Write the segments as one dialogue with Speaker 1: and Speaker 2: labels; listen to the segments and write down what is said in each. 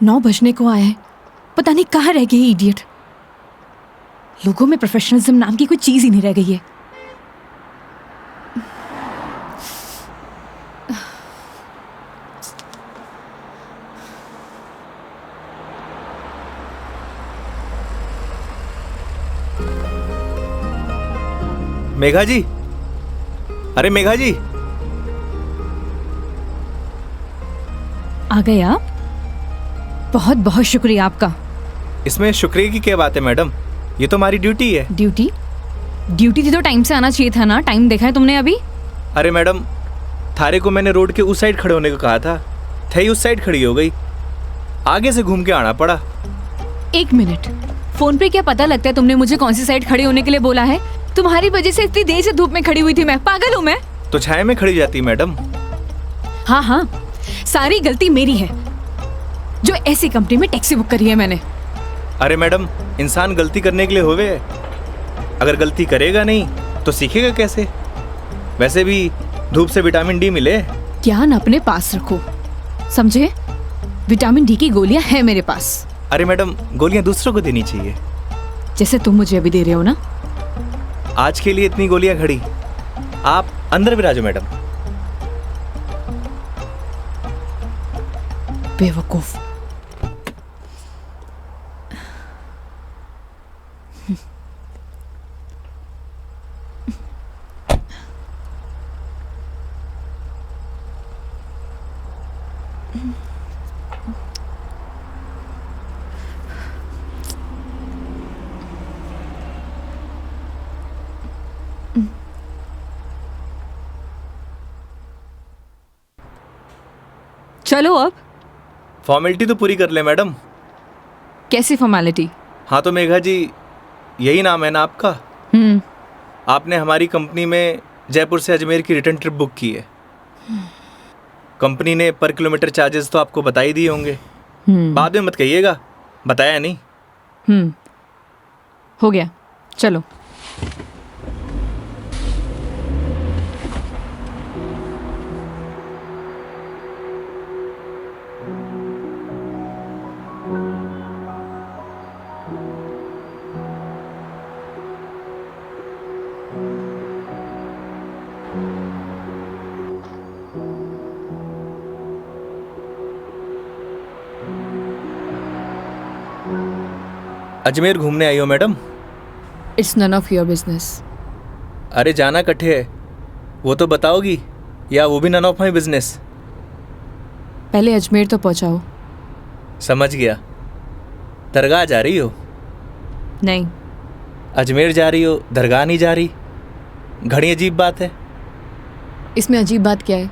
Speaker 1: 9 बजने को आया है, पता नहीं कहाँ रह गई इडियट। लोगों में प्रोफेशनलिज्म नाम की कोई चीज ही नहीं रह गई है।
Speaker 2: मेघा जी, अरे मेघा जी,
Speaker 1: आ गए आप? बहुत बहुत शुक्रिया आपका।
Speaker 2: इसमें शुक्रिया की क्या बात है मैडम, ये तो हमारी ड्यूटी है।
Speaker 1: ड्यूटी? ड्यूटी थी तो टाइम से आना चाहिए था ना। टाइम देखा है तुमने अभी?
Speaker 2: अरे मैडम, थारे को मैंने रोड के उस साइड खड़े होने को कहा था, थे ही उस साइड खड़ी हो गई, आगे से घूम के आना पड़ा।
Speaker 1: 1 मिनट, फोन पे क्या पता लगता है तुमने मुझे कौन सी साइड खड़े होने के लिए बोला है? तुम्हारी वजह से इतनी देर से धूप में खड़ी हुई थी मैं। पागल हूँ मैं?
Speaker 2: तो छाया में खड़ी जाती मैडम।
Speaker 1: हाँ हाँ, सारी गलती मेरी है जो ऐसी कंपनी में टैक्सी बुक करी है मैंने।
Speaker 2: अरे मैडम, इंसान गलती करने के लिए होवे, अगर गलती करेगा नहीं तो सीखेगा कैसे? वैसे भी धूप से विटामिन डी मिले।
Speaker 1: ज्ञान अपने पास रखो, समझे? विटामिन डी की गोलियां हैं मेरे पास।
Speaker 2: अरे मैडम, गोलियां दूसरों को देनी चाहिए।
Speaker 1: जैसे तुम मुझे अभी दे रहे हो ना।
Speaker 2: आज के लिए इतनी गोलियां खड़ी, आप अंदर विराजो मैडम।
Speaker 1: बेवकूफ। चलो अब।
Speaker 2: फॉर्मेलिटी तो पूरी कर ले मैडम।
Speaker 1: कैसी फॉर्मेलिटी?
Speaker 2: हाँ तो मेघा जी, यही नाम है ना आपका? आपने हमारी कंपनी में जयपुर से अजमेर की रिटर्न ट्रिप बुक की है। कंपनी ने पर किलोमीटर चार्जेस तो आपको बता ही दिए होंगे। बाद में मत कहिएगा बताया नहीं।
Speaker 1: हो गया, चलो।
Speaker 2: अजमेर घूमने आई हो madam?
Speaker 1: It's none of your business.
Speaker 2: अरे जाना कट्ठे है, वो तो बताओगी, या वो भी नन ऑफ माई बिजनेस?
Speaker 1: पहले अजमेर तो पहुंचाओ।
Speaker 2: समझ गया। दरगाह जा रही हो?
Speaker 1: नहीं।
Speaker 2: अजमेर जा रही हो, दरगाह नहीं जा रही? घड़ी अजीब बात है।
Speaker 1: इसमें अजीब बात क्या है?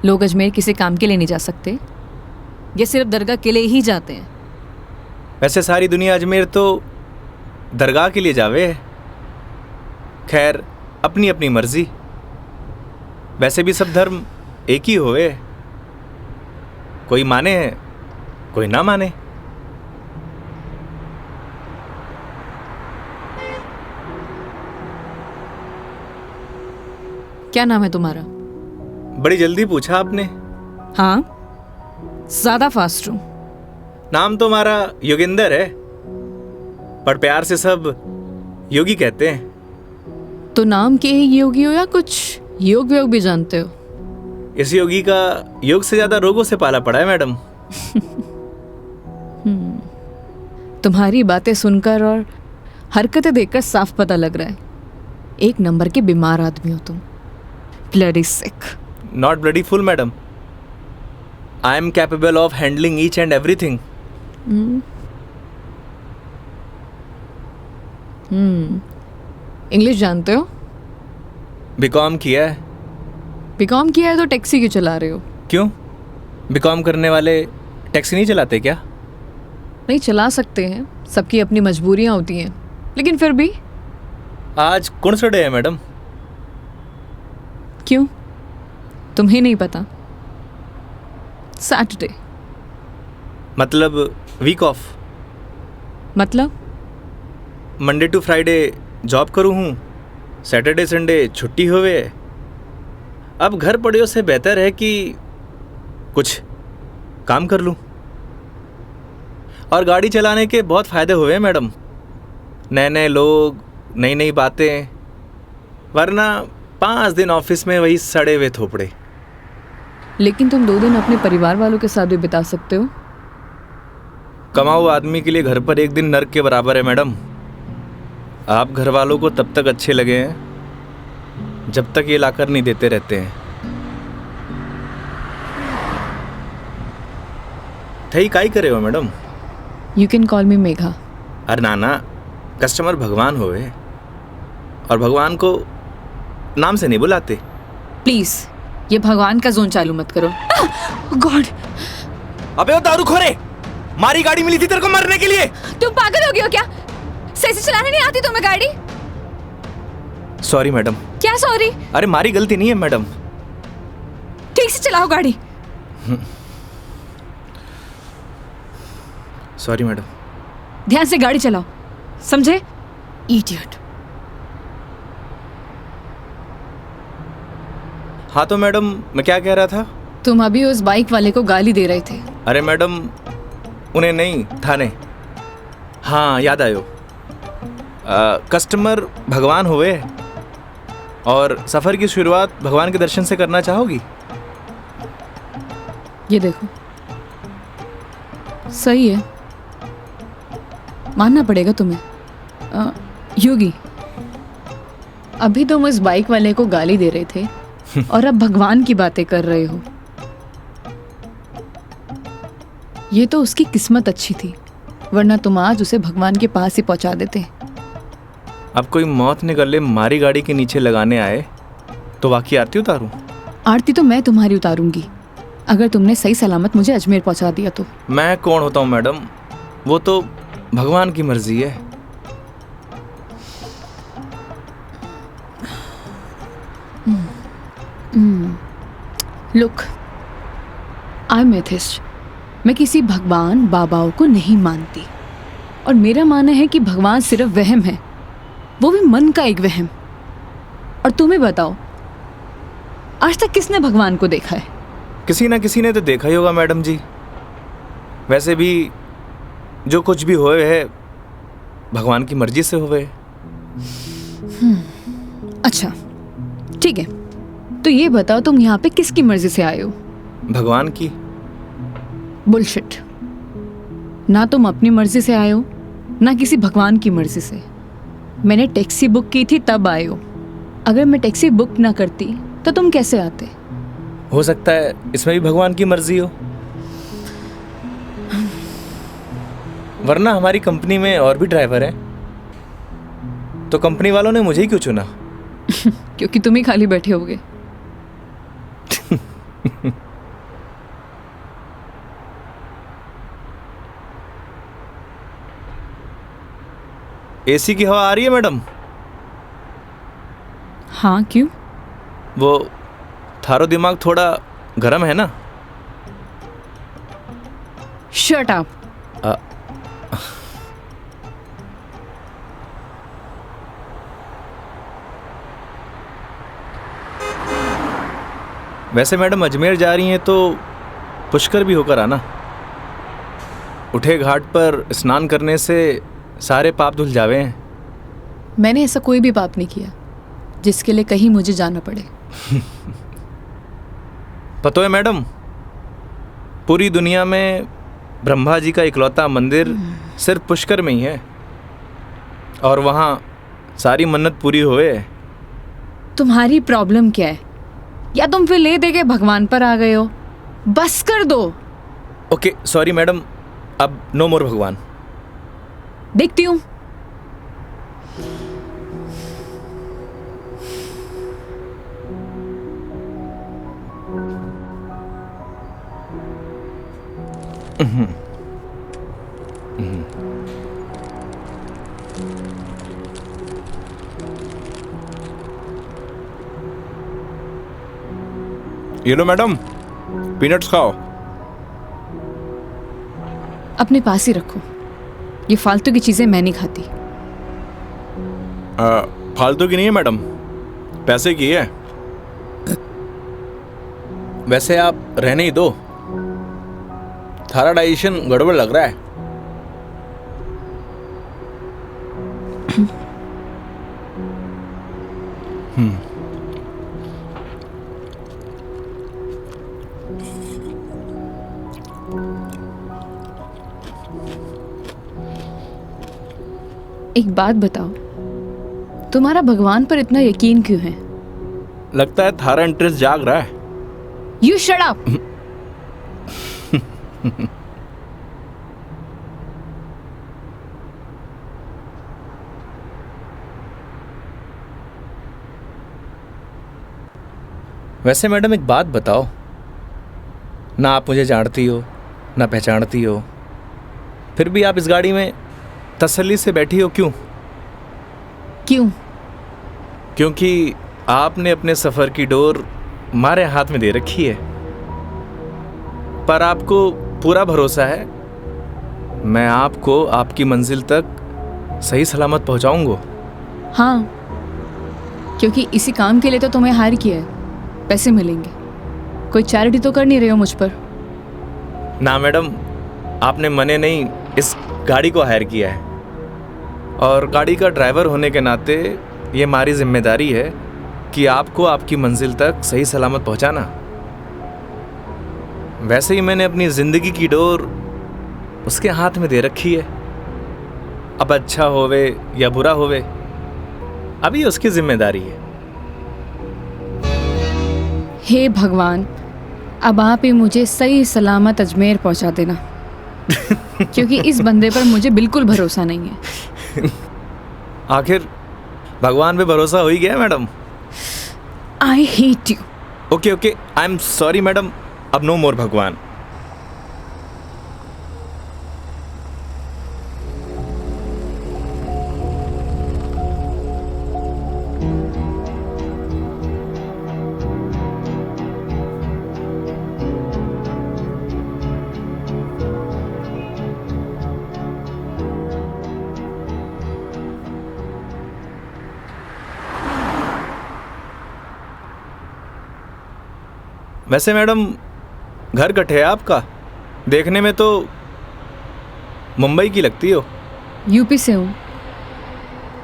Speaker 1: लोग अजमेर किसी काम के लिए नहीं जा सकते, ये सिर्फ दरगाह के लिए ही जाते हैं।
Speaker 2: वैसे सारी दुनिया अजमेर तो दरगाह के लिए जावे है। खैर, अपनी अपनी मर्जी। वैसे भी सब धर्म एक ही होवे, कोई माने कोई ना माने।
Speaker 1: क्या नाम है तुम्हारा?
Speaker 2: बड़ी जल्दी पूछा आपने।
Speaker 1: हाँ, ज्यादा फास्ट हूं।
Speaker 2: नाम तो हमारा योगेंद्र है, पर प्यार से सब योगी कहते हैं।
Speaker 1: तो नाम के ही योगी हो या कुछ योग व्योग भी जानते हो?
Speaker 2: इस योगी का योग से ज्यादा रोगों से पाला पड़ा है मैडम।
Speaker 1: तुम्हारी बातें सुनकर और हरकतें देखकर साफ पता लग रहा है, एक नंबर के बीमार आदमी हो तुम। Bloody sick.
Speaker 2: Not bloody fool madam, I am capable of handling each and everything.
Speaker 1: English जानते हो?
Speaker 2: बीकॉम किया है।
Speaker 1: बीकॉम किया है तो टैक्सी क्यों चला रहे हो?
Speaker 2: क्यों, बीकॉम करने वाले टैक्सी नहीं चलाते क्या?
Speaker 1: नहीं, चला सकते हैं, सबकी अपनी मजबूरियां होती हैं, लेकिन फिर भी।
Speaker 2: आज कौन सा डे है मैडम?
Speaker 1: क्यों, तुम्हें नहीं पता? सैटरडे।
Speaker 2: मतलब वीक ऑफ?
Speaker 1: मतलब
Speaker 2: मंडे टू फ्राइडे जॉब करूँ हूँ, सैटरडे संडे छुट्टी होवे। अब घर पड़े से बेहतर है कि कुछ काम कर लूँ। और गाड़ी चलाने के बहुत फ़ायदे हुए हैं मैडम। नए नए लोग, नई नई बातें, वरना 5 दिन ऑफिस में वही सड़े हुए थोपड़े।
Speaker 1: लेकिन तुम 2 दिन अपने परिवार वालों के साथ भी बिता सकते हो।
Speaker 2: कमाऊ आदमी के लिए घर पर एक दिन नर्क के बराबर है मैडम। आप घर वालों को तब तक अच्छे लगे हैं जब तक ये लाकर नहीं देते रहते हैं। थई काई करे हो मैडम?
Speaker 1: यू कैन कॉल मी मेघा।
Speaker 2: अरे नाना, कस्टमर भगवान होवे और भगवान को नाम से नहीं बुलाते।
Speaker 1: प्लीज ये भगवान का जोन चालू मत करो। गॉड!
Speaker 2: अबे वो दारूखोरे, मारी गाड़ी मिली थी तेरे को मरने के लिए।
Speaker 1: तुम पागल हो गए हो क्या? सही से चलाने नहीं आती तुम्हें गाड़ी?
Speaker 2: Sorry madam.
Speaker 1: क्या सॉरी?
Speaker 2: अरे मारी गलती नहीं है मैडम।
Speaker 1: ठीक से चलाओ गाड़ी।
Speaker 2: Sorry madam.
Speaker 1: ध्यान से गाड़ी चलाओ, समझे? इडियट।
Speaker 2: हाँ तो मैडम, मैं क्या कह रहा था?
Speaker 1: तुम अभी उस बाइक वाले को गाली दे रहे थे।
Speaker 2: अरे मैडम, उन्हें नहीं, थाने। हाँ याद आयो। कस्टमर भगवान हुए और सफ़र की शुरुआत भगवान के दर्शन से करना चाहोगी?
Speaker 1: ये देखो, सही है, मानना पड़ेगा तुम्हें। योगी, अभी तुम उस बाइक वाले को गाली दे रहे थे और अब भगवान की बातें कर रहे हो। ये तो उसकी किस्मत अच्छी थी, वरना तुम आज उसे भगवान के पास ही पहुंचा देते।
Speaker 2: अब कोई मौत निकले मारी गाड़ी के नीचे लगाने आए तो वाकई आरती उतारूं?
Speaker 1: आरती तो मैं तुम्हारी उतारूंगी अगर तुमने सही सलामत मुझे अजमेर पहुंचा दिया तो।
Speaker 2: मैं कौन होता हूँ मैडम, वो तो भगवान की मर्जी है।
Speaker 1: Look, I am atheist. मैं किसी भगवान बाबाओं को नहीं मानती और मेरा मानना है कि भगवान सिर्फ वहम है, वो भी मन का एक वहम। और तुम्हें बताओ, आज तक किसने भगवान को देखा है?
Speaker 2: किसी ना किसी ने तो देखा ही होगा मैडम जी। वैसे भी जो कुछ भी होए है भगवान की मर्जी से होए।
Speaker 1: अच्छा ठीक है, तो ये बताओ तुम यहाँ पे किसकी मर्जी से आए हो?
Speaker 2: भगवान की।
Speaker 1: बुलशिट। ना तुम अपनी मर्जी से आए हो ना किसी भगवान की मर्जी से। मैंने टैक्सी बुक की थी तब आए हो। अगर मैं टैक्सी बुक ना करती तो तुम कैसे आते?
Speaker 2: हो सकता है इसमें भी भगवान की मर्जी हो, वरना हमारी कंपनी में और भी ड्राइवर हैं, तो कंपनी वालों ने मुझे ही क्यों चुना?
Speaker 1: क्योंकि तुम ही खाली बैठे होगे।
Speaker 2: एसी की हवा आ रही है मैडम?
Speaker 1: हाँ क्यों?
Speaker 2: वो थारो दिमाग थोड़ा गर्म है ना?
Speaker 1: Shut up.
Speaker 2: वैसे मैडम अजमेर जा रही हैं तो पुष्कर भी होकर आना। उठे घाट पर स्नान करने से सारे पाप धुल जावे हैं।
Speaker 1: मैंने ऐसा कोई भी पाप नहीं किया जिसके लिए कहीं मुझे जाना पड़े।
Speaker 2: पता है मैडम, पूरी दुनिया में ब्रह्मा जी का इकलौता मंदिर सिर्फ पुष्कर में ही है और वहाँ सारी मन्नत पूरी हुए।
Speaker 1: तुम्हारी प्रॉब्लम क्या है? या तुम फिर ले दे के भगवान पर आ गए हो? बस कर दो।
Speaker 2: ओके सॉरी मैडम, अब नो मोर भगवान।
Speaker 1: देखती हूँ।
Speaker 2: ये लो मैडम, पीनट्स खाओ।
Speaker 1: अपने पास ही रखो, ये फालतू की चीजें मैं नहीं खाती।
Speaker 2: फालतू की नहीं है मैडम, पैसे की है। वैसे आप रहने ही दो, थारा डाइजेशन गड़बड़ लग रहा है।
Speaker 1: एक बात बताओ, तुम्हारा भगवान पर इतना यकीन क्यों है?
Speaker 2: लगता है थारा इंटरेस्ट जाग रहा है।
Speaker 1: You shut up.
Speaker 2: वैसे मैडम एक बात बताओ, ना आप मुझे जानती हो ना पहचानती हो, फिर भी आप इस गाड़ी में तसल्ली से बैठी हो क्यों?
Speaker 1: क्यों?
Speaker 2: क्योंकि आपने अपने सफ़र की डोर हमारे हाथ में दे रखी है। पर आपको पूरा भरोसा है मैं आपको आपकी मंजिल तक सही सलामत पहुंचाऊंगा।
Speaker 1: हाँ, क्योंकि इसी काम के लिए तो तुम्हें हायर किया है, पैसे मिलेंगे। कोई चैरिटी तो कर नहीं रहे हो मुझ पर?
Speaker 2: ना मैडम, आपने मने नहीं इस गाड़ी को हायर किया है, और गाड़ी का ड्राइवर होने के नाते ये हमारी जिम्मेदारी है कि आपको आपकी मंजिल तक सही सलामत पहुंचाना। वैसे ही मैंने अपनी ज़िंदगी की डोर उसके हाथ में दे रखी है। अब अच्छा होवे या बुरा होवे, अभी उसकी जिम्मेदारी है।
Speaker 1: हे भगवान, अब आप ही मुझे सही सलामत अजमेर पहुंचा देना। क्योंकि इस बंदे पर मुझे बिल्कुल भरोसा नहीं है।
Speaker 2: आखिर भगवान पे भरोसा हो ही गया madam.
Speaker 1: I hate you.
Speaker 2: Okay okay, I am sorry madam, अब नो मोर भगवान। वैसे मैडम, घर कट है आपका? देखने में तो मुंबई की लगती हो।
Speaker 1: यूपी से हूँ,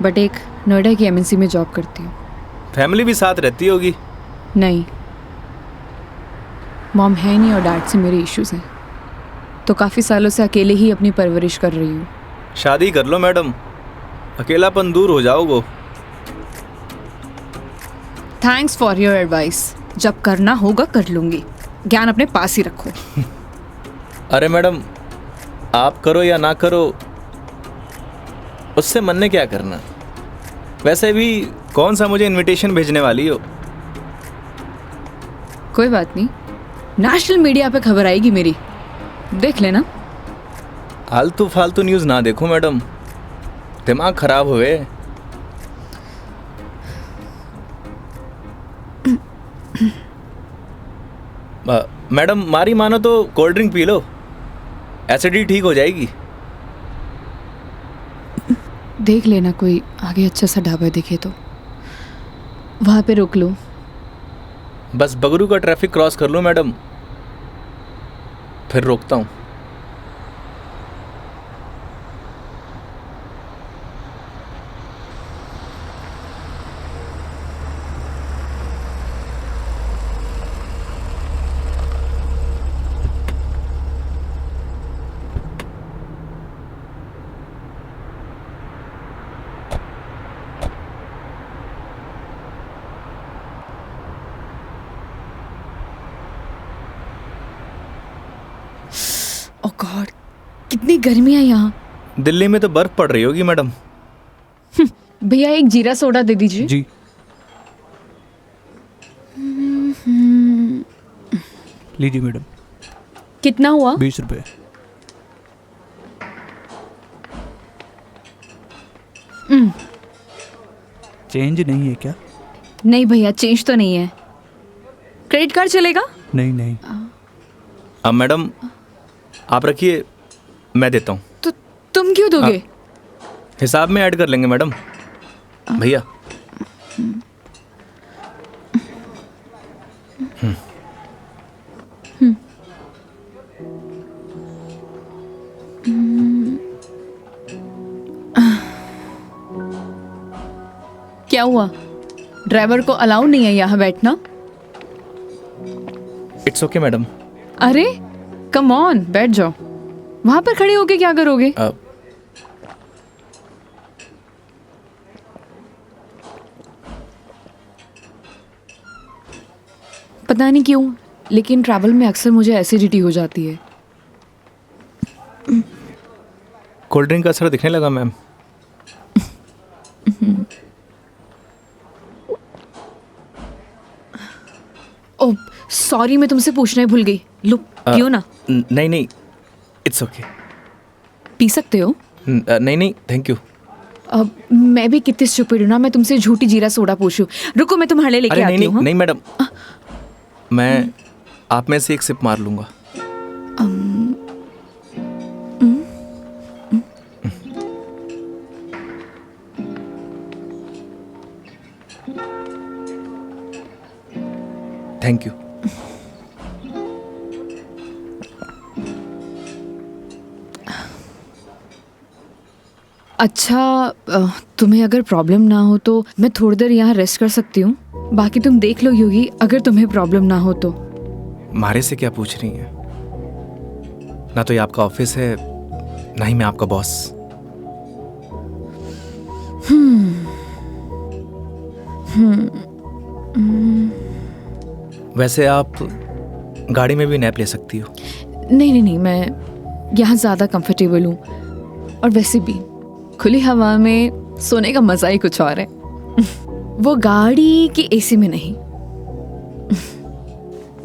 Speaker 1: बट एक नोएडा की एमएनसी में जॉब करती हूँ।
Speaker 2: फैमिली भी साथ रहती होगी?
Speaker 1: नहीं, मॉम है नहीं और डैड से मेरे इश्यूज हैं, तो काफ़ी सालों से अकेले ही अपनी परवरिश कर रही हूँ।
Speaker 2: शादी कर लो मैडम, अकेलापन दूर हो जाओगे।
Speaker 1: Thanks for your advice. जब करना होगा कर लूँगी, ज्ञान अपने पास ही रखो।
Speaker 2: अरे मैडम, आप करो या ना करो, उससे मन ने क्या करना। वैसे भी कौन सा मुझे इनविटेशन भेजने वाली हो?
Speaker 1: कोई बात नहीं, नेशनल मीडिया पे खबर आएगी मेरी, देख लेना।
Speaker 2: आलतू फालतू न्यूज़ ना देखो मैडम, दिमाग खराब हुए। मैडम, मारी मानो तो cold drink P low, acidity ठीक हो जाएगी।
Speaker 1: देख लेना कोई आगे अच्छा सा ढाबा दिखे तो वहाँ पे रोक लो।
Speaker 2: बस बगरू का ट्रैफिक क्रॉस कर लो मैडम, फिर रोकता हूँ।
Speaker 1: ओह गॉड, कितनी गर्मी है यहाँ।
Speaker 2: दिल्ली में तो बर्फ पड़ रही होगी मैडम।
Speaker 1: भैया एक जीरा सोडा दे दीजिए।
Speaker 3: जी। लीजिए मैडम।
Speaker 1: कितना हुआ?
Speaker 3: 20 रुपये। चेंज नहीं है क्या?
Speaker 1: नहीं भैया, चेंज तो नहीं है। क्रेडिट कार्ड चलेगा?
Speaker 3: नहीं नहीं।
Speaker 2: अब मैडम आप रखिए, मैं देता हूँ।
Speaker 1: तो तुम क्यों दोगे?
Speaker 2: हिसाब में ऐड कर लेंगे मैडम। भैया।
Speaker 1: क्या हुआ? ड्राइवर को अलाउ नहीं है यहाँ बैठना?
Speaker 2: It's okay madam.
Speaker 1: अरे कम ऑन, बैठ जाओ। वहां पर खड़े होके क्या करोगे? पता नहीं क्यों, लेकिन ट्रैवल में अक्सर मुझे एसिडिटी हो जाती है।
Speaker 2: कोल्ड ड्रिंक का असर दिखने लगा मैम।
Speaker 1: ओह सॉरी, मैं तुमसे पूछना ही भूल गई। लो पियो ना।
Speaker 2: नहीं नहीं, इट्स ओके।
Speaker 1: पी सकते हो।
Speaker 2: नहीं नहीं, थैंक यू।
Speaker 1: अब मैं भी कितनी स्टूपिड हूँ ना, मैं तुमसे झूठी जीरा सोडा पूछूं। रुको मैं तुम्हारे लिए लेके
Speaker 2: अरे नहीं
Speaker 1: आती
Speaker 2: नहीं
Speaker 1: हूँ।
Speaker 2: नहीं मैडम, मैं आप में से एक सिप मार लूंगा। Thank you.
Speaker 1: अच्छा, तुम्हें अगर प्रॉब्लम ना हो तो मैं थोड़ी देर यहाँ रेस्ट कर सकती हूँ। बाकी तुम देख लो योगी, अगर तुम्हें प्रॉब्लम ना हो तो।
Speaker 2: मारे से क्या पूछ रही हैं? ना तो ये आपका ऑफिस है, ना ही मैं आपका बॉस। वैसे आप गाड़ी में भी नैप ले सकती हो।
Speaker 1: नहीं नहीं नहीं, मैं यहाँ ज़्यादा कंफर्टेबल हूँ। और वैसे भी खुली हवा में सोने का मज़ा ही कुछ और है। वो गाड़ी की एसी में नहीं।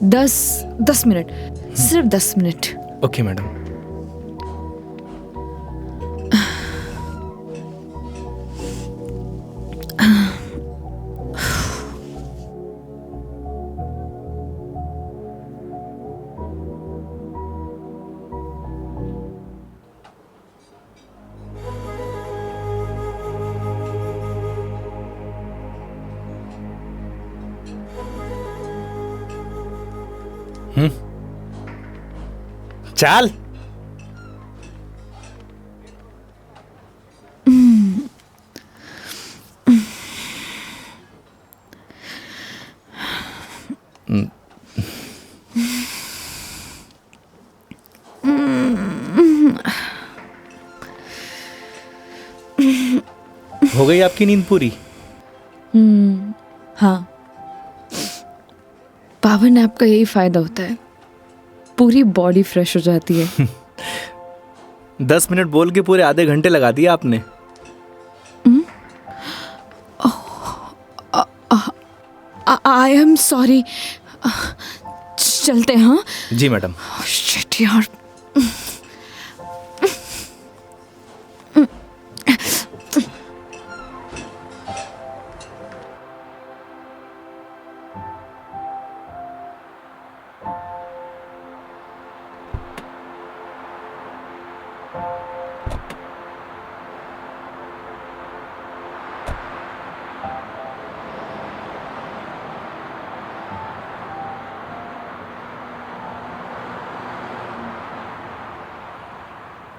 Speaker 1: 10 मिनट, सिर्फ 10 मिनट।
Speaker 2: Okay madam. चाल। हो गई आपकी नींद पूरी?
Speaker 1: हाँ, पावर नैप का यही फायदा होता है, पूरी बॉडी फ्रेश हो जाती है।
Speaker 2: 10 मिनट बोल के पूरे आधे घंटे लगा दिए आपने।
Speaker 1: आई एम सॉरी। चलते हैं। हाँ
Speaker 2: जी मैडम।
Speaker 1: शिट यार।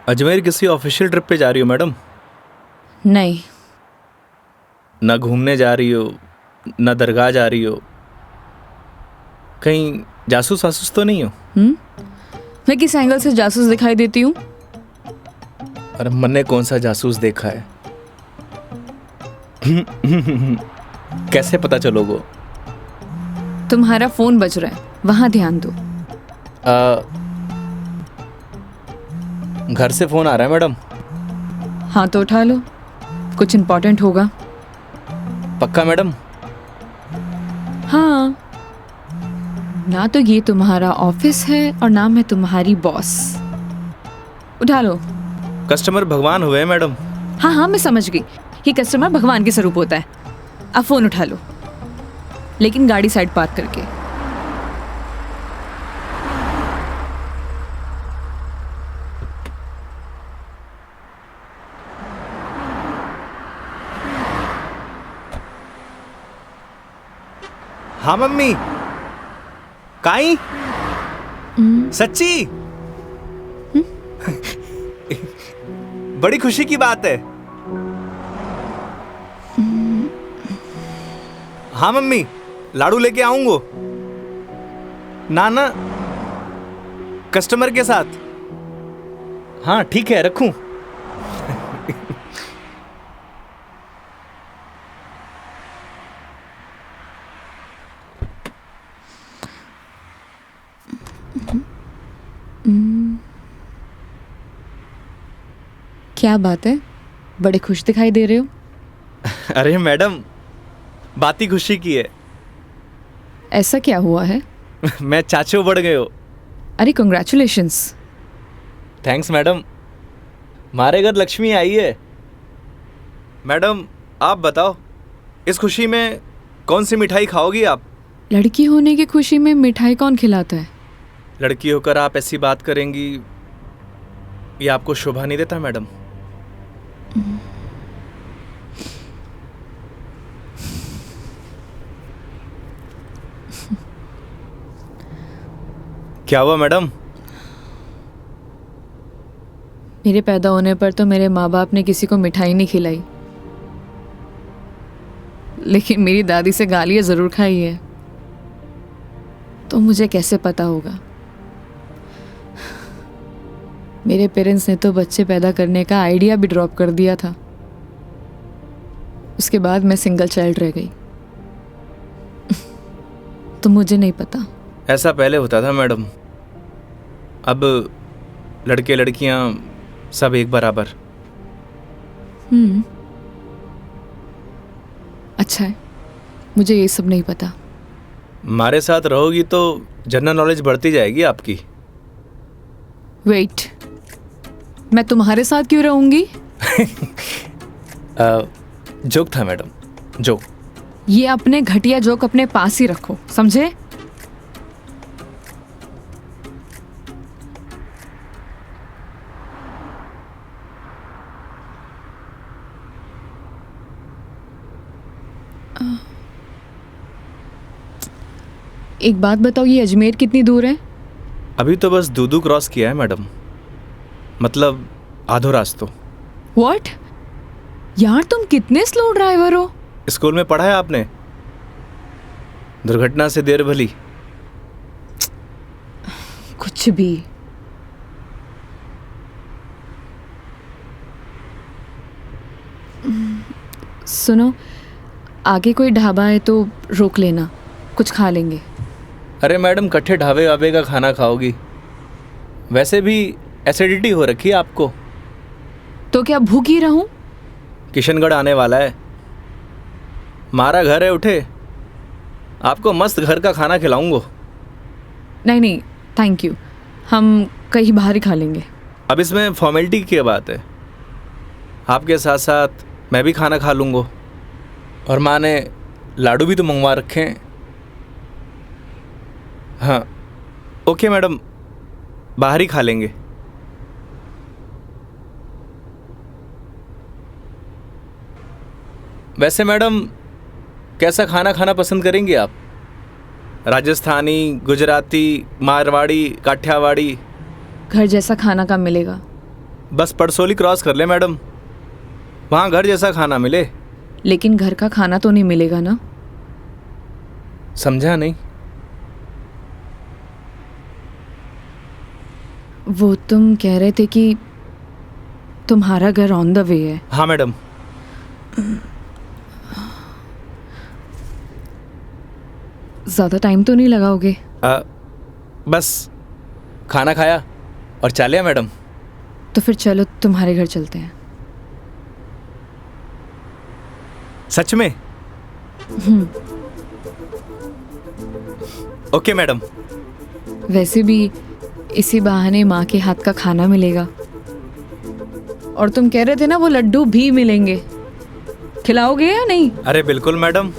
Speaker 2: अजमेर किसी ऑफिशियल ट्रिप पे जा रही हो मैडम?
Speaker 1: नहीं।
Speaker 2: ना घूमने जा रही हो, ना दरगाह जा रही हो, कहीं जासूस वासूस तो नहीं हो?
Speaker 1: मैं किस एंगल से जासूस दिखाई देती हूँ?
Speaker 2: अरे मैंने कौन सा जासूस देखा है? कैसे पता चलोगे?
Speaker 1: तुम्हारा फोन बज रहा है, वहां ध्यान दो।
Speaker 2: घर से फोन आ रहा है मैडम।
Speaker 1: हाँ तो उठा लो, कुछ इम्पोर्टेंट होगा।
Speaker 2: पक्का मैडम?
Speaker 1: हाँ, ना तो ये तुम्हारा ऑफिस है और ना मैं तुम्हारी बॉस। उठा लो।
Speaker 2: कस्टमर भगवान हुए मैडम।
Speaker 1: हाँ हाँ मैं समझ गई, ये कस्टमर भगवान के स्वरूप होता है। अब फोन उठा लो, लेकिन गाड़ी साइड पार्क करके।
Speaker 2: हाँ मम्मी। काई? सच्ची? बड़ी खुशी की बात है। हाँ मम्मी, लाडू लेके आऊंगो। ना ना, कस्टमर के साथ। हाँ ठीक है, रखूं।
Speaker 1: क्या बात है, बड़े खुश दिखाई दे रहे हो।
Speaker 2: अरे मैडम, बात ही खुशी की है।
Speaker 1: ऐसा क्या हुआ है?
Speaker 2: मैं चाचू बढ़ गए हो।
Speaker 1: अरे कंग्रेचुलेशंस।
Speaker 2: थैंक्स मैडम, हमारे घर लक्ष्मी आई है। मैडम आप बताओ, इस खुशी में कौन सी मिठाई खाओगी आप?
Speaker 1: लड़की होने की खुशी में मिठाई कौन खिलाता है?
Speaker 2: लड़की होकर आप ऐसी बात करेंगी, ये आपको शोभा नहीं देता मैडम? क्या हुआ मैडम?
Speaker 1: मेरे पैदा होने पर तो मेरे माँ बाप ने किसी को मिठाई नहीं खिलाई, लेकिन मेरी दादी से गालियाँ ज़रूर खाई है। तो मुझे कैसे पता होगा? मेरे पेरेंट्स ने तो बच्चे पैदा करने का आइडिया भी ड्रॉप कर दिया था। उसके बाद मैं सिंगल चाइल्ड रह गई। तो मुझे नहीं पता।
Speaker 2: ऐसा पहले होता था मैडम, अब लड़के लड़कियां सब एक बराबर।
Speaker 1: अच्छा है, मुझे ये सब नहीं पता।
Speaker 2: हमारे साथ रहोगी तो जनरल नॉलेज बढ़ती जाएगी आपकी।
Speaker 1: वेट, मैं तुम्हारे साथ क्यों रहूंगी?
Speaker 2: जोक था मैडम, जोक।
Speaker 1: ये अपने घटिया जोक अपने पास ही रखो, समझे? एक बात बताओ, ये अजमेर कितनी दूर है?
Speaker 2: अभी तो बस दूदू क्रॉस किया है मैडम, मतलब आधो रास्तों।
Speaker 1: व्हाट? यार तुम कितने स्लो ड्राइवर हो।
Speaker 2: स्कूल में पढ़ा है आपने, दुर्घटना से देर भली।
Speaker 1: कुछ भी। सुनो, आगे कोई ढाबा है तो रोक लेना, कुछ खा लेंगे।
Speaker 2: अरे मैडम, कट्ठे ढाबे वाबे का खाना खाओगी? वैसे भी एसिडिटी हो रखी है आपको।
Speaker 1: तो क्या भूख ही रहूं?
Speaker 2: किशनगढ़ आने वाला है, हमारा घर है, उठे आपको मस्त घर का खाना खिलाऊंगा।
Speaker 1: नहीं नहीं, थैंक यू, हम कहीं बाहर ही खा लेंगे।
Speaker 2: अब इसमें फॉर्मेलिटी की क्या बात है? आपके साथ साथ मैं भी खाना खा लूँगा, और माँ ने लाडू भी तो मंगवा रखे हैं। हाँ ओके मैडम, बाहर ही खा लेंगे। वैसे मैडम, कैसा खाना खाना पसंद करेंगी आप? राजस्थानी, गुजराती, मारवाड़ी, काठियावाड़ी?
Speaker 1: घर जैसा खाना कब मिलेगा?
Speaker 2: बस पड़सोली क्रॉस कर ले मैडम, वहाँ घर जैसा खाना मिले।
Speaker 1: लेकिन घर का खाना तो नहीं मिलेगा ना?
Speaker 2: समझा नहीं?
Speaker 1: वो तुम कह रहे थे कि तुम्हारा घर ऑन द वे है।
Speaker 2: हाँ मैडम।
Speaker 1: ज़्यादा टाइम तो नहीं लगाओगे?
Speaker 2: बस खाना खाया और चालिया मैडम।
Speaker 1: तो फिर चलो तुम्हारे घर चलते हैं।
Speaker 2: सच में? Okay madam.
Speaker 1: वैसे भी इसी बहाने माँ के हाथ का खाना मिलेगा, और तुम कह रहे थे ना वो लड्डू भी मिलेंगे, खिलाओगे या नहीं?
Speaker 2: अरे बिल्कुल मैडम।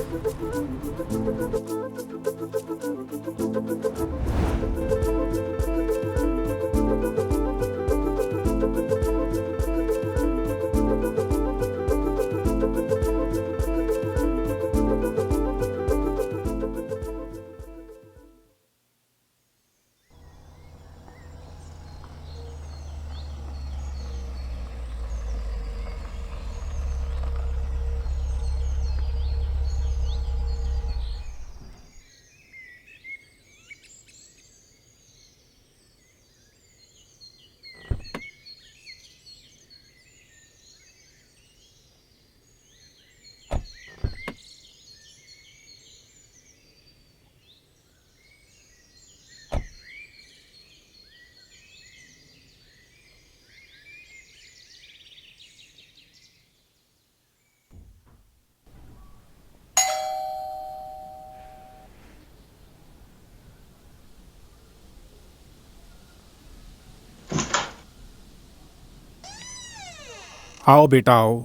Speaker 4: आओ बेटा आओ,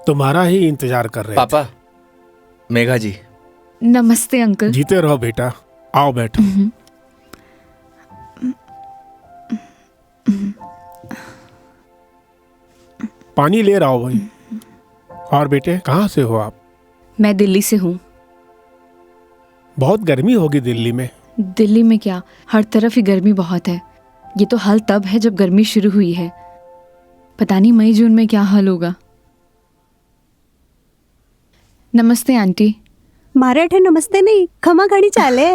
Speaker 4: तुम्हारा ही इंतजार कर रहे थे।
Speaker 2: पापा, मेघा जी।
Speaker 1: नमस्ते अंकल।
Speaker 4: जीते रहो बेटा, आओ बैठो। पानी ले रहा हो भाई। और बेटे कहाँ से हो आप?
Speaker 1: मैं दिल्ली से हूँ।
Speaker 4: बहुत गर्मी होगी दिल्ली में।
Speaker 1: दिल्ली में क्या, हर तरफ ही गर्मी बहुत है। ये तो हाल तब है जब गर्मी शुरू हुई है। पता नहीं मई जून में क्या हाल होगा। नमस्ते आंटी।
Speaker 5: मारे नमस्ते नहीं, खमा घड़ी चाले।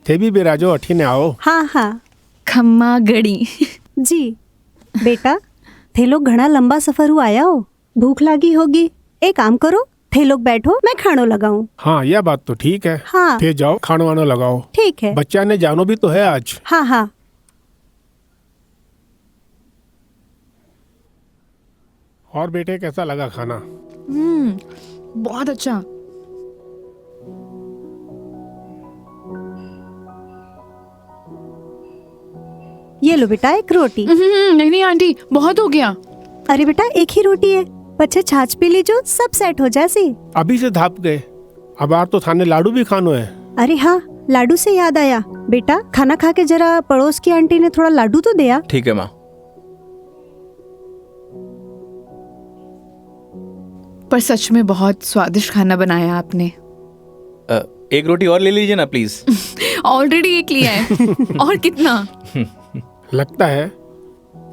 Speaker 4: थे भी बिराजो अठीने आओ।
Speaker 5: हाँ हाँ
Speaker 1: खम्मा गड़ी।
Speaker 5: जी। बेटा थे लोग घना लंबा सफर हुआ आया हो, भूख लागी होगी। एक काम करो, थे लोग बैठो, मैं खानो लगाऊं।
Speaker 4: हाँ यह बात तो ठीक है।
Speaker 5: हाँ
Speaker 4: थे जाओ खानो वानो लगाओ।
Speaker 5: ठीक है।
Speaker 4: बच्चा ने जानो भी तो है आज।
Speaker 5: हाँ हाँ।
Speaker 4: और बेटे कैसा लगा खाना?
Speaker 1: बहुत अच्छा।
Speaker 5: ये लो बेटा एक रोटी।
Speaker 1: नहीं नहीं आंटी, बहुत हो गया।
Speaker 5: अरे बेटा एक ही रोटी है, बच्चे छाछ पी लीजो, सब सेट हो जासी।
Speaker 4: अभी से धाप गए, अब यार तो थाने लाडू भी खानो है।
Speaker 5: अरे हाँ, लाडू से याद आया, बेटा खाना खा के जरा पड़ोस की आंटी ने थोड़ा लाडू तो दिया।
Speaker 2: ठीक है माँ।
Speaker 1: पर सच में बहुत स्वादिष्ट खाना बनाया आपने।
Speaker 2: एक रोटी और ले लीजिए ना प्लीज।
Speaker 1: ऑलरेडी एक लिया है। और कितना?
Speaker 4: लगता है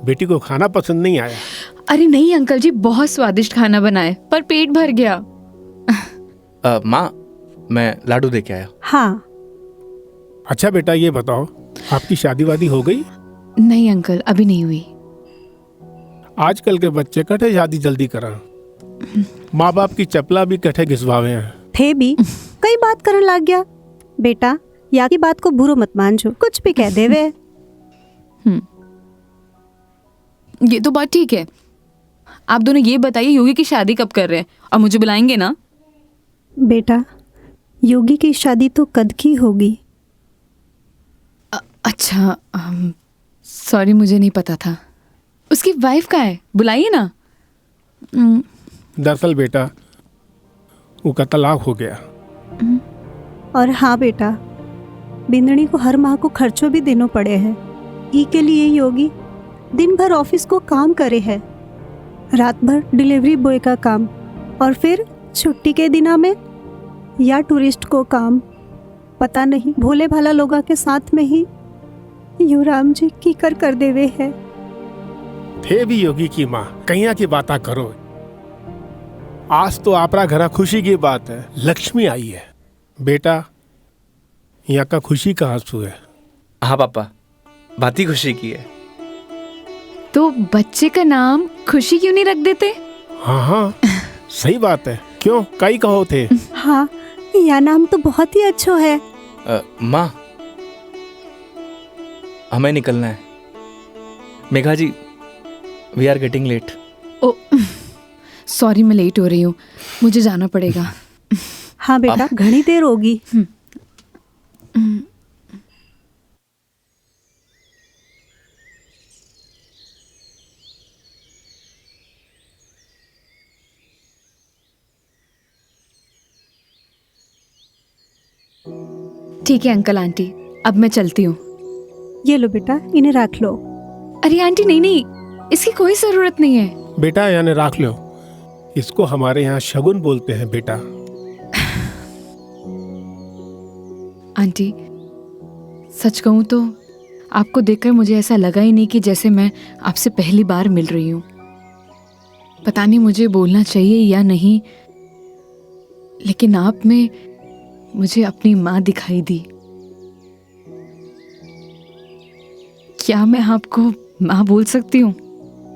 Speaker 4: बेटी को खाना पसंद नहीं आया।
Speaker 1: अरे नहीं अंकल जी, बहुत स्वादिष्ट खाना बनाए, पर पेट भर गया।
Speaker 2: माँ, मैं लाडू दे के आया।
Speaker 5: हाँ।
Speaker 4: अच्छा बेटा ये बताओ, आपकी शादी वादी हो गई?
Speaker 1: नहीं अंकल, अभी नहीं हुई।
Speaker 4: आजकल के बच्चे कटे शादी जल्दी करा। माँ बाप की चपला भी कटे घिसवावे हैं।
Speaker 5: थे भी कई बात करन लग गया। बेटा या की बात को बुरो मत मानजो, कुछ भी कह देवे।
Speaker 1: ये तो बात ठीक है। आप दोनों ये बताइए, योगी की शादी कब कर रहे हैं और मुझे बुलाएंगे ना?
Speaker 5: बेटा योगी की शादी तो कद की होगी।
Speaker 1: अच्छा, सॉरी, मुझे नहीं पता था। उसकी वाइफ कहाँ है? बुलाइए ना।
Speaker 4: दरअसल बेटा वो का तलाक हो गया।
Speaker 5: और हाँ बेटा, बिंदनी को हर माह को खर्चों भी देना पड़े हैं। ई के लिए योगी दिन भर ऑफिस को काम करे है, रात भर डिलीवरी बॉय का काम, और फिर छुट्टी के दिना में या टूरिस्ट को काम। पता नहीं भोले भाला लोगा के साथ में ही युवराम जी की कर देवे है।
Speaker 4: थे भी योगी की माँ, कहिया की बाता करो। आज तो आपरा घरा खुशी की बात है, लक्ष्मी आई है। बेटा यहाँ का खुशी का आंसू है।
Speaker 2: हाँ पापा, बात ही खुशी की है।
Speaker 1: तो बच्चे का नाम खुशी क्यों नहीं रख देते?
Speaker 4: हाँ हाँ सही बात है। क्यों, कई कहो थे?
Speaker 5: हाँ, यह नाम तो बहुत ही अच्छा है।
Speaker 2: माँ, हमें निकलना है। Megha ji, we are getting late.
Speaker 1: Oh sorry, मैं लेट हो रही हूँ, मुझे जाना पड़ेगा।
Speaker 5: हाँ बेटा, घनी देर होगी।
Speaker 1: ठीक है अंकल आंटी, अब मैं चलती हूँ।
Speaker 5: ये लो बेटा, इन्हें रख लो।
Speaker 1: अरे आंटी नहीं नहीं, इसकी कोई जरूरत नहीं है।
Speaker 4: बेटा यानी राख लो, इसको हमारे यहाँ शगुन बोलते हैं बेटा।
Speaker 1: आंटी सच कहूँ तो आपको देखकर मुझे ऐसा लगा ही नहीं कि जैसे मैं आपसे पहली बार मिल रही हूँ। पता नहीं मुझे बोलना चाहिए या नहीं, लेकिन आप में मुझे अपनी माँ दिखाई दी। क्या मैं आपको माँ बोल सकती हूँ?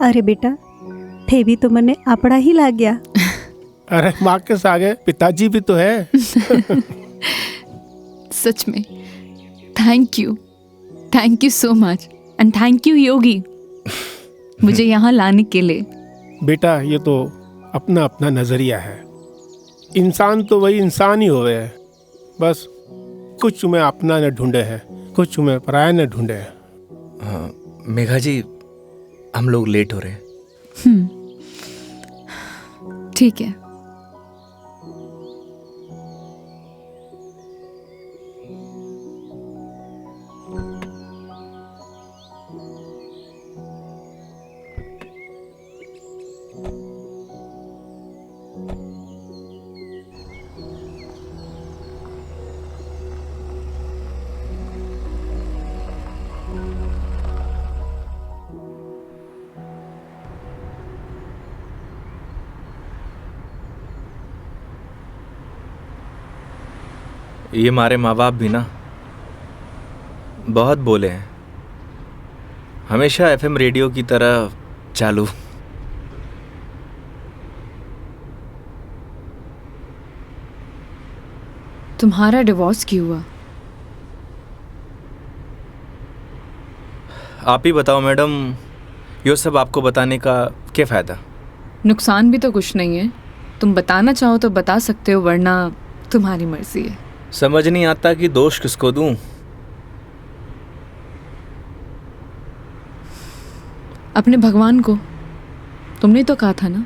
Speaker 5: अरे बेटा, थे भी तो मने आपड़ा ही लाग गया।
Speaker 4: अरे माँ के सागे पिताजी भी तो है।
Speaker 1: सच में thank you so much, and thank you Yogi मुझे यहाँ लाने के लिए।
Speaker 4: बेटा ये तो अपना अपना नजरिया है। इंसान तो वही इंसान ही होवे है, बस कुछ में अपना न ढूंढे है, कुछ में पराया न ढूंढे है।
Speaker 2: मेघा जी, हम लोग लेट हो रहे हैं।
Speaker 1: ठीक है।
Speaker 2: ये हमारे माँ बाप भी ना बहुत बोले हैं, हमेशा एफएम रेडियो की तरह चालू।
Speaker 1: तुम्हारा डिवोर्स क्यों हुआ?
Speaker 2: आप ही बताओ मैडम, ये सब आपको बताने का क्या फ़ायदा?
Speaker 1: नुकसान भी तो कुछ नहीं है। तुम बताना चाहो तो बता सकते हो, वरना तुम्हारी मर्जी है।
Speaker 2: समझ नहीं आता कि दोष किसको दूं।
Speaker 1: अपने भगवान को। तुमने तो कहा था ना,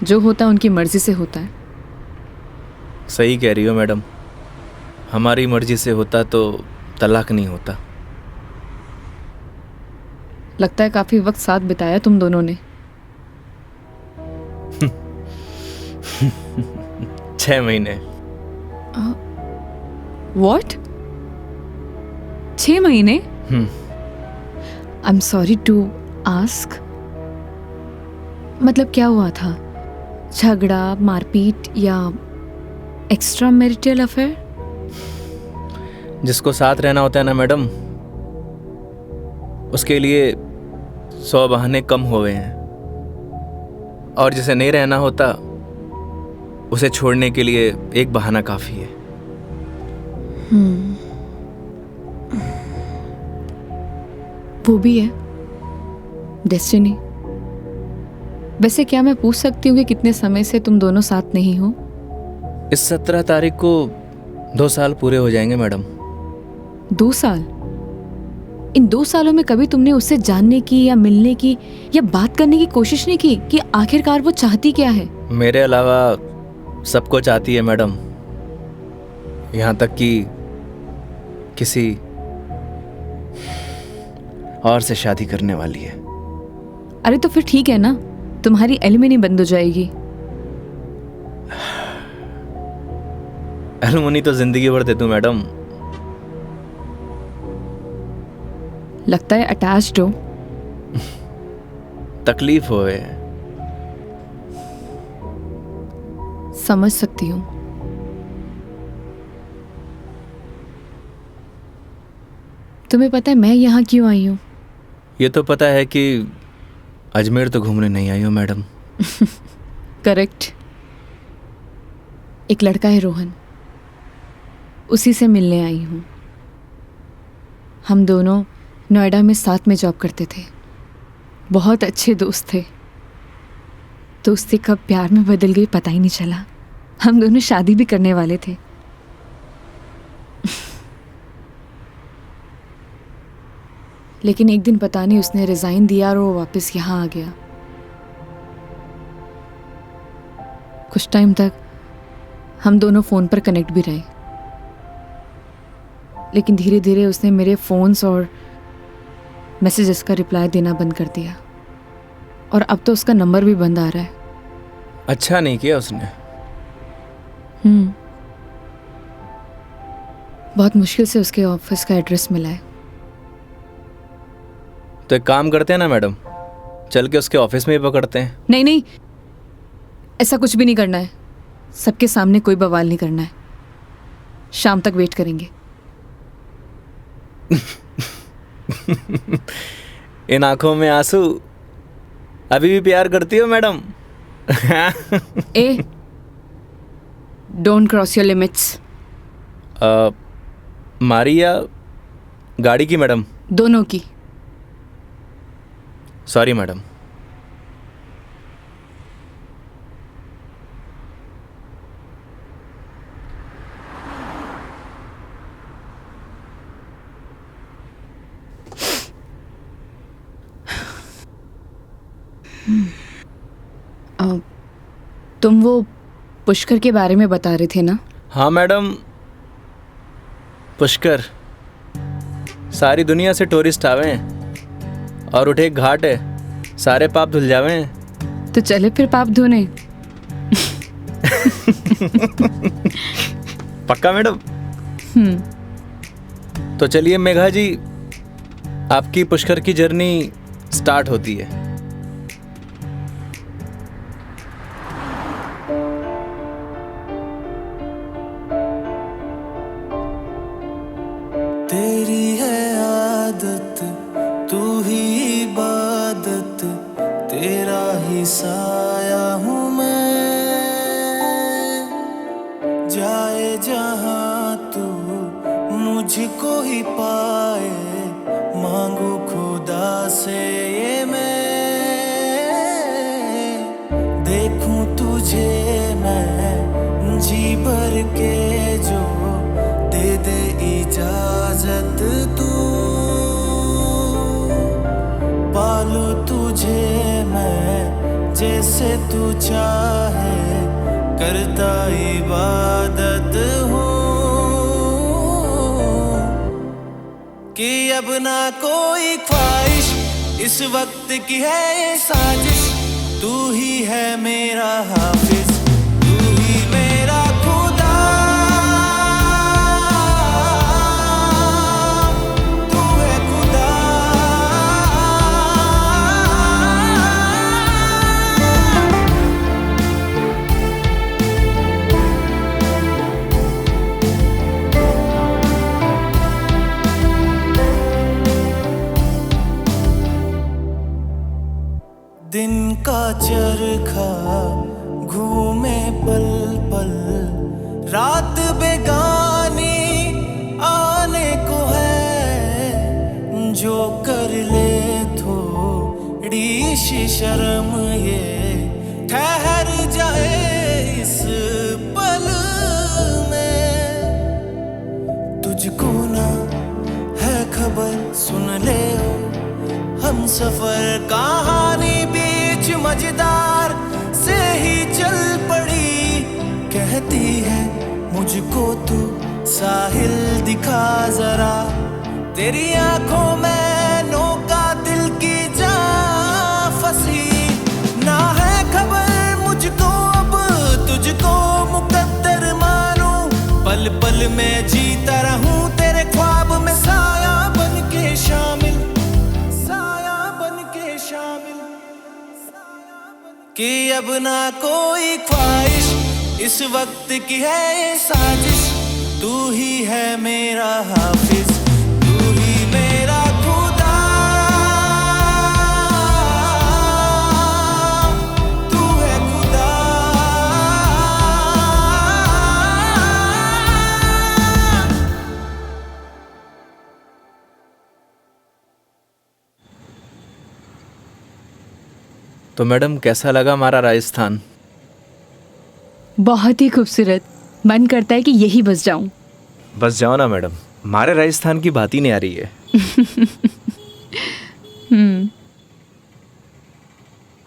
Speaker 1: जो होता है उनकी मर्जी से होता है।
Speaker 2: सही कह रही हो मैडम, हमारी मर्जी से होता तो तलाक नहीं होता।
Speaker 1: लगता है काफी वक्त साथ बिताया तुम दोनों ने।
Speaker 2: 6 महीने।
Speaker 1: What? 6 महीने? I'm sorry to ask. मतलब क्या हुआ था? झगड़ा, मारपीट या एक्स्ट्रा मैरिटल अफेयर?
Speaker 2: जिसको साथ रहना होता है ना मैडम, उसके लिए 100 बहाने कम हो गए हैं, और जिसे नहीं रहना होता उसे छोड़ने के लिए एक बहाना काफ़ी है।
Speaker 1: वो भी है डेस्टिनी। वैसे क्या मैं पूछ सकती हूँ कि कितने समय से तुम दोनों साथ नहीं हो?
Speaker 2: इस 17 तारीख को 2 साल पूरे हो जाएंगे मैडम।
Speaker 1: 2 साल? इन 2 सालों में कभी तुमने उससे जानने की या मिलने की या बात करने की कोशिश नहीं की कि आखिरकार वो चाहती क्या है?
Speaker 2: मेरे अलावा सबको चाहती है मैडम, यहाँ तक कि किसी और से शादी करने वाली है।
Speaker 1: अरे तो फिर ठीक है ना, तुम्हारी एलिमनी बंद हो जाएगी।
Speaker 2: एलुमनी तो जिंदगी भर दे दूं मैडम।
Speaker 1: लगता है अटैच्ड हो।
Speaker 2: तकलीफ होए।
Speaker 1: समझ सकती हूँ। तुम्हें पता है मैं यहाँ क्यों आई हूँ?
Speaker 2: ये तो पता है कि अजमेर तो घूमने नहीं आई हो मैडम।
Speaker 1: करेक्ट। एक लड़का है रोहन, उसी से मिलने आई हूँ। हम दोनों नोएडा में साथ में जॉब करते थे, बहुत अच्छे दोस्त थे। दोस्ती कब प्यार में बदल गई पता ही नहीं चला। हम दोनों शादी भी करने वाले थे। लेकिन एक दिन पता नहीं उसने रिजाइन दिया और वो वापस यहाँ आ गया। कुछ टाइम तक हम दोनों फ़ोन पर कनेक्ट भी रहे, लेकिन धीरे धीरे उसने मेरे फ़ोन्स और मैसेजेस का रिप्लाई देना बंद कर दिया, और अब तो उसका नंबर भी बंद आ रहा है।
Speaker 2: अच्छा नहीं किया उसने।
Speaker 1: बहुत मुश्किल से उसके ऑफिस का एड्रेस मिला है।
Speaker 2: तो एक काम करते हैं ना मैडम, चल के उसके ऑफिस में ही पकड़ते हैं।
Speaker 1: नहीं नहीं, ऐसा कुछ भी नहीं करना है। सबके सामने कोई बवाल नहीं करना है। शाम तक वेट करेंगे।
Speaker 2: इन आंखों में आंसू, अभी भी प्यार करती हो madam?
Speaker 1: A, don't cross your limits.
Speaker 2: मारी या गाड़ी की मैडम?
Speaker 1: दोनों की।
Speaker 2: Sorry madam.
Speaker 1: तुम वो पुष्कर के बारे में बता रहे थे ना?
Speaker 2: हाँ मैडम, पुष्कर। सारी दुनिया से टूरिस्ट आवे हैं और उठे एक घाट है, सारे पाप धुल जावे हैं।
Speaker 1: तो चले फिर पाप धोने।
Speaker 2: पक्का मैडम? तो चलिए मेघा जी, आपकी पुष्कर की जर्नी स्टार्ट होती है।
Speaker 6: तेरी है आदत, तू ही इबादत, तेरा ही साया हूँ मैं। जाए जहाँ तू मुझको ही पाए, मांगू खुदा से ये मैं। देखूं तुझे मैं जी भर के, जो दे दे इजाजत तू। पालू तुझे मैं जैसे तू चाहे, करता इबादत हूँ। कि अब ना कोई ख्वाहिश, इस वक्त की है ये साजिश। तू ही है मेरा हाफिज, तू ही मेरा खुदा। तू है खुदा। दिन का चरखा घूमे पल पल, रात बेगानी आने को है। जो कर ले थोड़ी सी शर्म, ये ठहर जाए इस पल में। तुझको ना है खबर, सुन ले ओ हम सफर कहानी, बीच मजेदार से ही चल पड़ी। कहती है मुझको तू साहिल दिखा जरा, तेरी आंखों में नौका दिल की जा फंसी। ना है खबर मुझको अब तुझको मुकद्दर मानूं, पल पल में जीता रहूं तेरे ख्वाब में, साया बन के शामिल, कि अब ना कोई ख्वाहिश, इस वक्त की है ये साजिश। तू ही है मेरा हाफिज, तू ही मेरा खुदा। तू है खुदा।
Speaker 2: तो मैडम कैसा लगा हमारा राजस्थान?
Speaker 1: बहुत ही खूबसूरत। मन करता है कि यही बस जाऊं।
Speaker 2: बस जाओ ना मैडम, हमारे राजस्थान की बात ही नहीं आ रही है।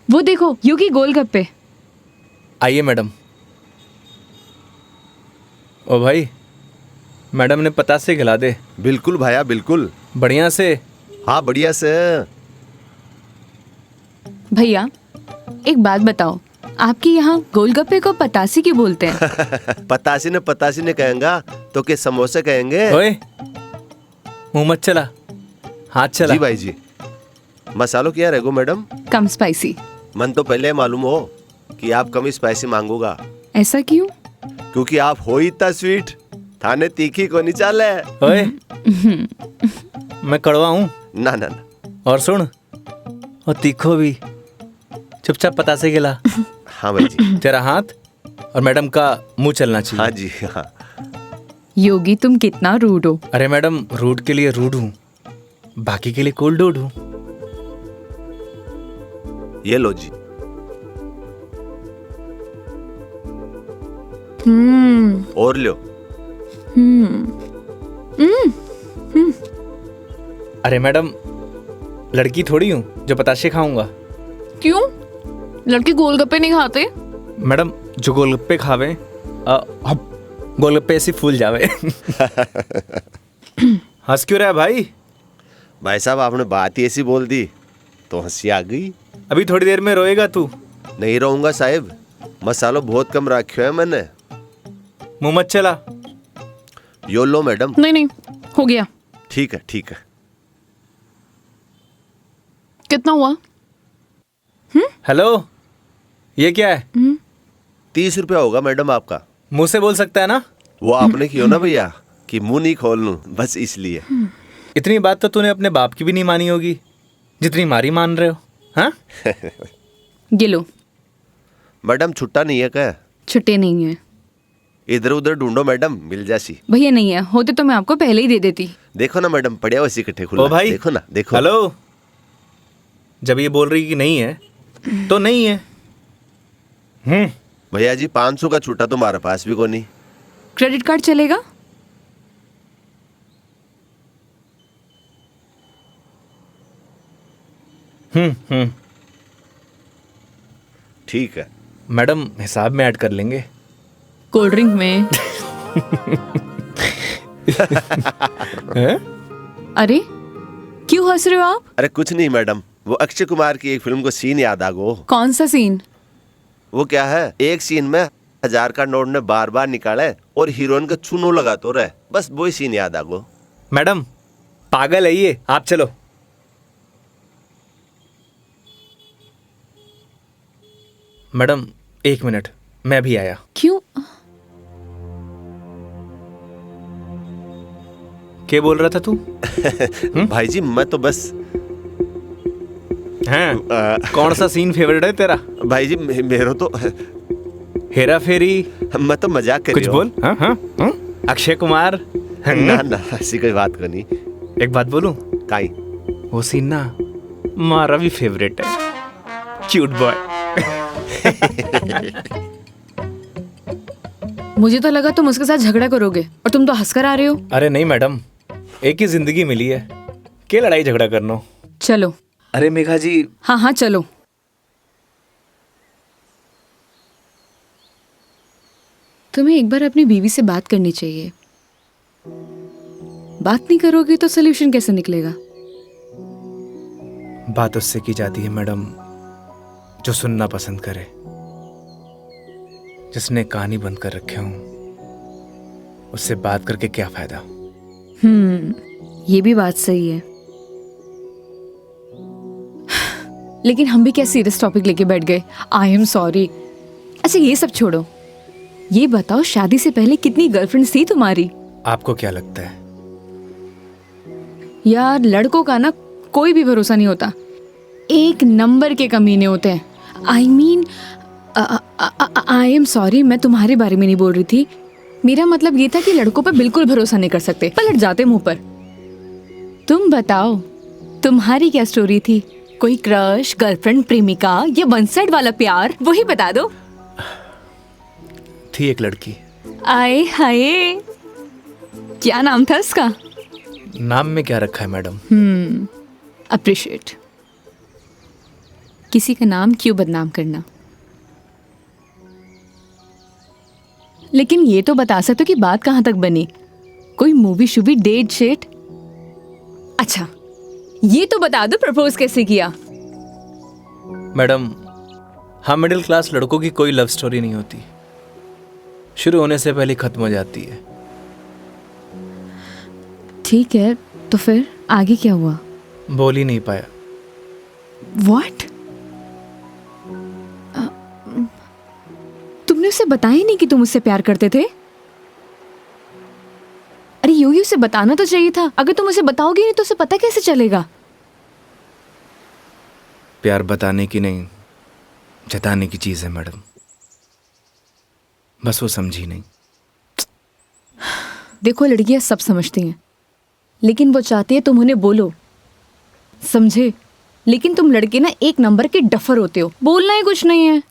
Speaker 1: वो देखो योगी गोलगप्पे।
Speaker 2: आइए मैडम। ओ भाई, मैडम ने पतासे खिला दे।
Speaker 7: बिल्कुल भाया बिल्कुल।
Speaker 2: बढ़िया से।
Speaker 7: हाँ बढ़िया से।
Speaker 1: भैया एक बात बताओ, आपके यहाँ गोलगप्पे को पतासी क्यों बोलते हैं?
Speaker 7: पतासी ने कहेंगा तो के समोसे कहेंगे।
Speaker 2: ओए मुंह मत चला, हाथ चला।
Speaker 7: जी भाई जी। मसालों क्या रहेगो मैडम?
Speaker 1: कम स्पाइसी।
Speaker 7: मन तो पहले मालूम हो कि आप कम स्पाइसी मांगोगा।
Speaker 1: ऐसा क्यों?
Speaker 7: क्योंकि आप हो ही इतना स्वीट, थाने तीखी को नहीं चाले।
Speaker 2: ओए मैं कड़वा हूँ?
Speaker 7: ना ना ना।
Speaker 2: और सुन, और तीखो भी। चुपचाप पतासे खिला।
Speaker 7: हाँ भाई जी।
Speaker 2: तेरा हाथ और मैडम का मुंह चलना चाहिए।
Speaker 7: हाँ जी हाँ।
Speaker 1: योगी तुम कितना रूड हो।
Speaker 2: अरे मैडम, रूड के लिए रूड हूँ, बाकी के लिए कोल्ड डूड हूँ।
Speaker 7: ये लो जी। और लो।
Speaker 2: अरे मैडम, लड़की थोड़ी हूँ जो पताशे खाऊंगा।
Speaker 1: क्यों? लड़के गोलगप्पे नहीं खाते?
Speaker 2: मैडम जो गोलगप्पे खावे गोलगप्पे ऐसे फूल जावे। हंस क्यों रहा है भाई?
Speaker 7: भाई साहब आपने बात ही ऐसी बोल दी तो हंसी आ गई।
Speaker 2: अभी थोड़ी देर में रोएगा तू।
Speaker 7: नहीं रहूंगा साहब, मसालो बहुत कम रखे है मैंने।
Speaker 2: मुंह मत चला।
Speaker 7: यो लो मैडम।
Speaker 1: नहीं नहीं, हो गया।
Speaker 7: ठीक है ठीक है।
Speaker 1: कितना हुआ?
Speaker 2: हेलो, ये क्या है?
Speaker 7: 30 रुपया होगा मैडम आपका।
Speaker 2: मुंह से बोल सकता है ना?
Speaker 7: वो आपने क्यों ना भैया कि मुंह नहीं खोल लूं, बस इसलिए।
Speaker 2: इतनी बात तो तूने अपने बाप की भी नहीं मानी होगी जितनी मारी मान रहे हो। हाँ?
Speaker 1: ये लो।
Speaker 7: मैडम छुट्टा नहीं है क्या?
Speaker 1: छुट्टे नहीं है
Speaker 7: इधर उधर ढूंढो मैडम, मिल जासी।
Speaker 1: भैया, नहीं है। होते तो मैं आपको पहले ही दे देती।
Speaker 7: देखो ना मैडम, पड़िया वैसे इकट्ठे खुला।
Speaker 2: ओ भाई,
Speaker 7: देखो ना, देखो।
Speaker 2: हेलो, जब ये बोल रही कि नहीं है तो नहीं है।
Speaker 7: भैया जी 500 का छुट्टा तुम्हारे पास भी को नहीं।
Speaker 1: क्रेडिट कार्ड चलेगा?
Speaker 7: ठीक है
Speaker 2: मैडम, हिसाब में ऐड कर लेंगे।
Speaker 1: कोल्ड ड्रिंक में।
Speaker 2: हैं?
Speaker 1: अरे क्यों हंस रहे हो आप?
Speaker 7: अरे कुछ नहीं मैडम, वो अक्षय कुमार की एक फिल्म को सीन याद आ गो।
Speaker 1: कौन सा सीन?
Speaker 7: वो क्या है, एक सीन में 1000 का नोट ने बार बार निकाले और हीरोइन का चूनो लगा तो रहे, बस वही सीन याद आ गो।
Speaker 2: मैडम पागल है ये, आप चलो। मैडम 1 मिनट, मैं भी आया।
Speaker 1: क्यों?
Speaker 2: क्या बोल रहा था तू?
Speaker 7: भाई जी मैं तो बस
Speaker 2: हैं? कौन सा सीन फेवरेट है तेरा?
Speaker 7: भाई जी मेरा तो
Speaker 2: हेरा फेरी?
Speaker 7: मैं तो मजाक कर
Speaker 2: कुछ
Speaker 7: रही
Speaker 2: बोल। हाँ हाँ हाँ? अक्षय कुमार?
Speaker 7: ना ना ऐसी कोई बात को नहीं।
Speaker 2: एक बात बोलूं?
Speaker 7: काई
Speaker 2: वो सीन ना हमारा भी फेवरेट है। Cute boy.
Speaker 1: मुझे तो लगा तुम उसके साथ झगड़ा करोगे और तुम तो हंसकर आ रहे हो।
Speaker 2: अरे नहीं मैडम, एक ही जिंदगी मिली है, क्या लड़ाई झगड़ा करना।
Speaker 1: चलो।
Speaker 2: अरे मेघा जी।
Speaker 1: हाँ हाँ चलो। तुम्हें एक बार अपनी बीवी से बात करनी चाहिए। बात नहीं करोगे तो सोल्यूशन कैसे निकलेगा?
Speaker 2: बात उससे की जाती है मैडम जो सुनना पसंद करे, जिसने कहानी बंद कर रखे हूं। उससे बात करके क्या फायदा?
Speaker 1: ये भी बात सही है। लेकिन हम भी क्या सीरियस टॉपिक लेके बैठ गए। आई एम सॉरी। अच्छा ये सब छोड़ो, ये बताओ शादी से पहले कितनी गर्लफ्रेंड्स थी तुम्हारी?
Speaker 2: आपको क्या लगता है?
Speaker 1: यार लड़कों का ना कोई भी भरोसा नहीं होता, एक नंबर के कमीने होते हैं। I mean I am sorry, मैं तुम्हारे बारे में नहीं बोल रही थी। मेरा मतलब ये था कि लड़कों पर बिल्कुल भरोसा नहीं कर सकते, पलट जाते मुंह पर। तुम बताओ तुम्हारी क्या स्टोरी थी? कोई क्रश, गर्लफ्रेंड, प्रेमिका या वन साइड वाला प्यार, वही बता दो।
Speaker 2: थी एक लड़की।
Speaker 1: आए हाय, क्या नाम था उसका?
Speaker 2: नाम में क्या रखा है मैडम?
Speaker 1: अप्रिशिएट। किसी का नाम क्यों बदनाम करना। लेकिन ये तो बता सकते हो कि बात कहाँ तक बनी? कोई मूवी शूवी, डेट शेट? अच्छा ये तो बता दो प्रपोज कैसे किया?
Speaker 2: मैडम हम मिडिल क्लास लड़कों की कोई लव स्टोरी नहीं होती, शुरू होने से पहले खत्म हो जाती है।
Speaker 1: ठीक है, तो फिर आगे क्या हुआ?
Speaker 2: बोल ही नहीं पाया।
Speaker 1: What? तुमने उसे बताया ही नहीं कि तुम उससे प्यार करते थे? अरे योगी उसे बताना तो चाहिए था। अगर तुम उसे बताओगे नहीं तो उसे पता कैसे चलेगा?
Speaker 2: प्यार बताने की नहीं, जताने की चीज है मैडम, बस वो समझी नहीं।
Speaker 1: देखो लड़कियां सब समझती हैं, लेकिन वो चाहती है तुम उन्हें बोलो, समझे? लेकिन तुम लड़के ना एक नंबर के डफर होते हो, बोलना ही कुछ नहीं है।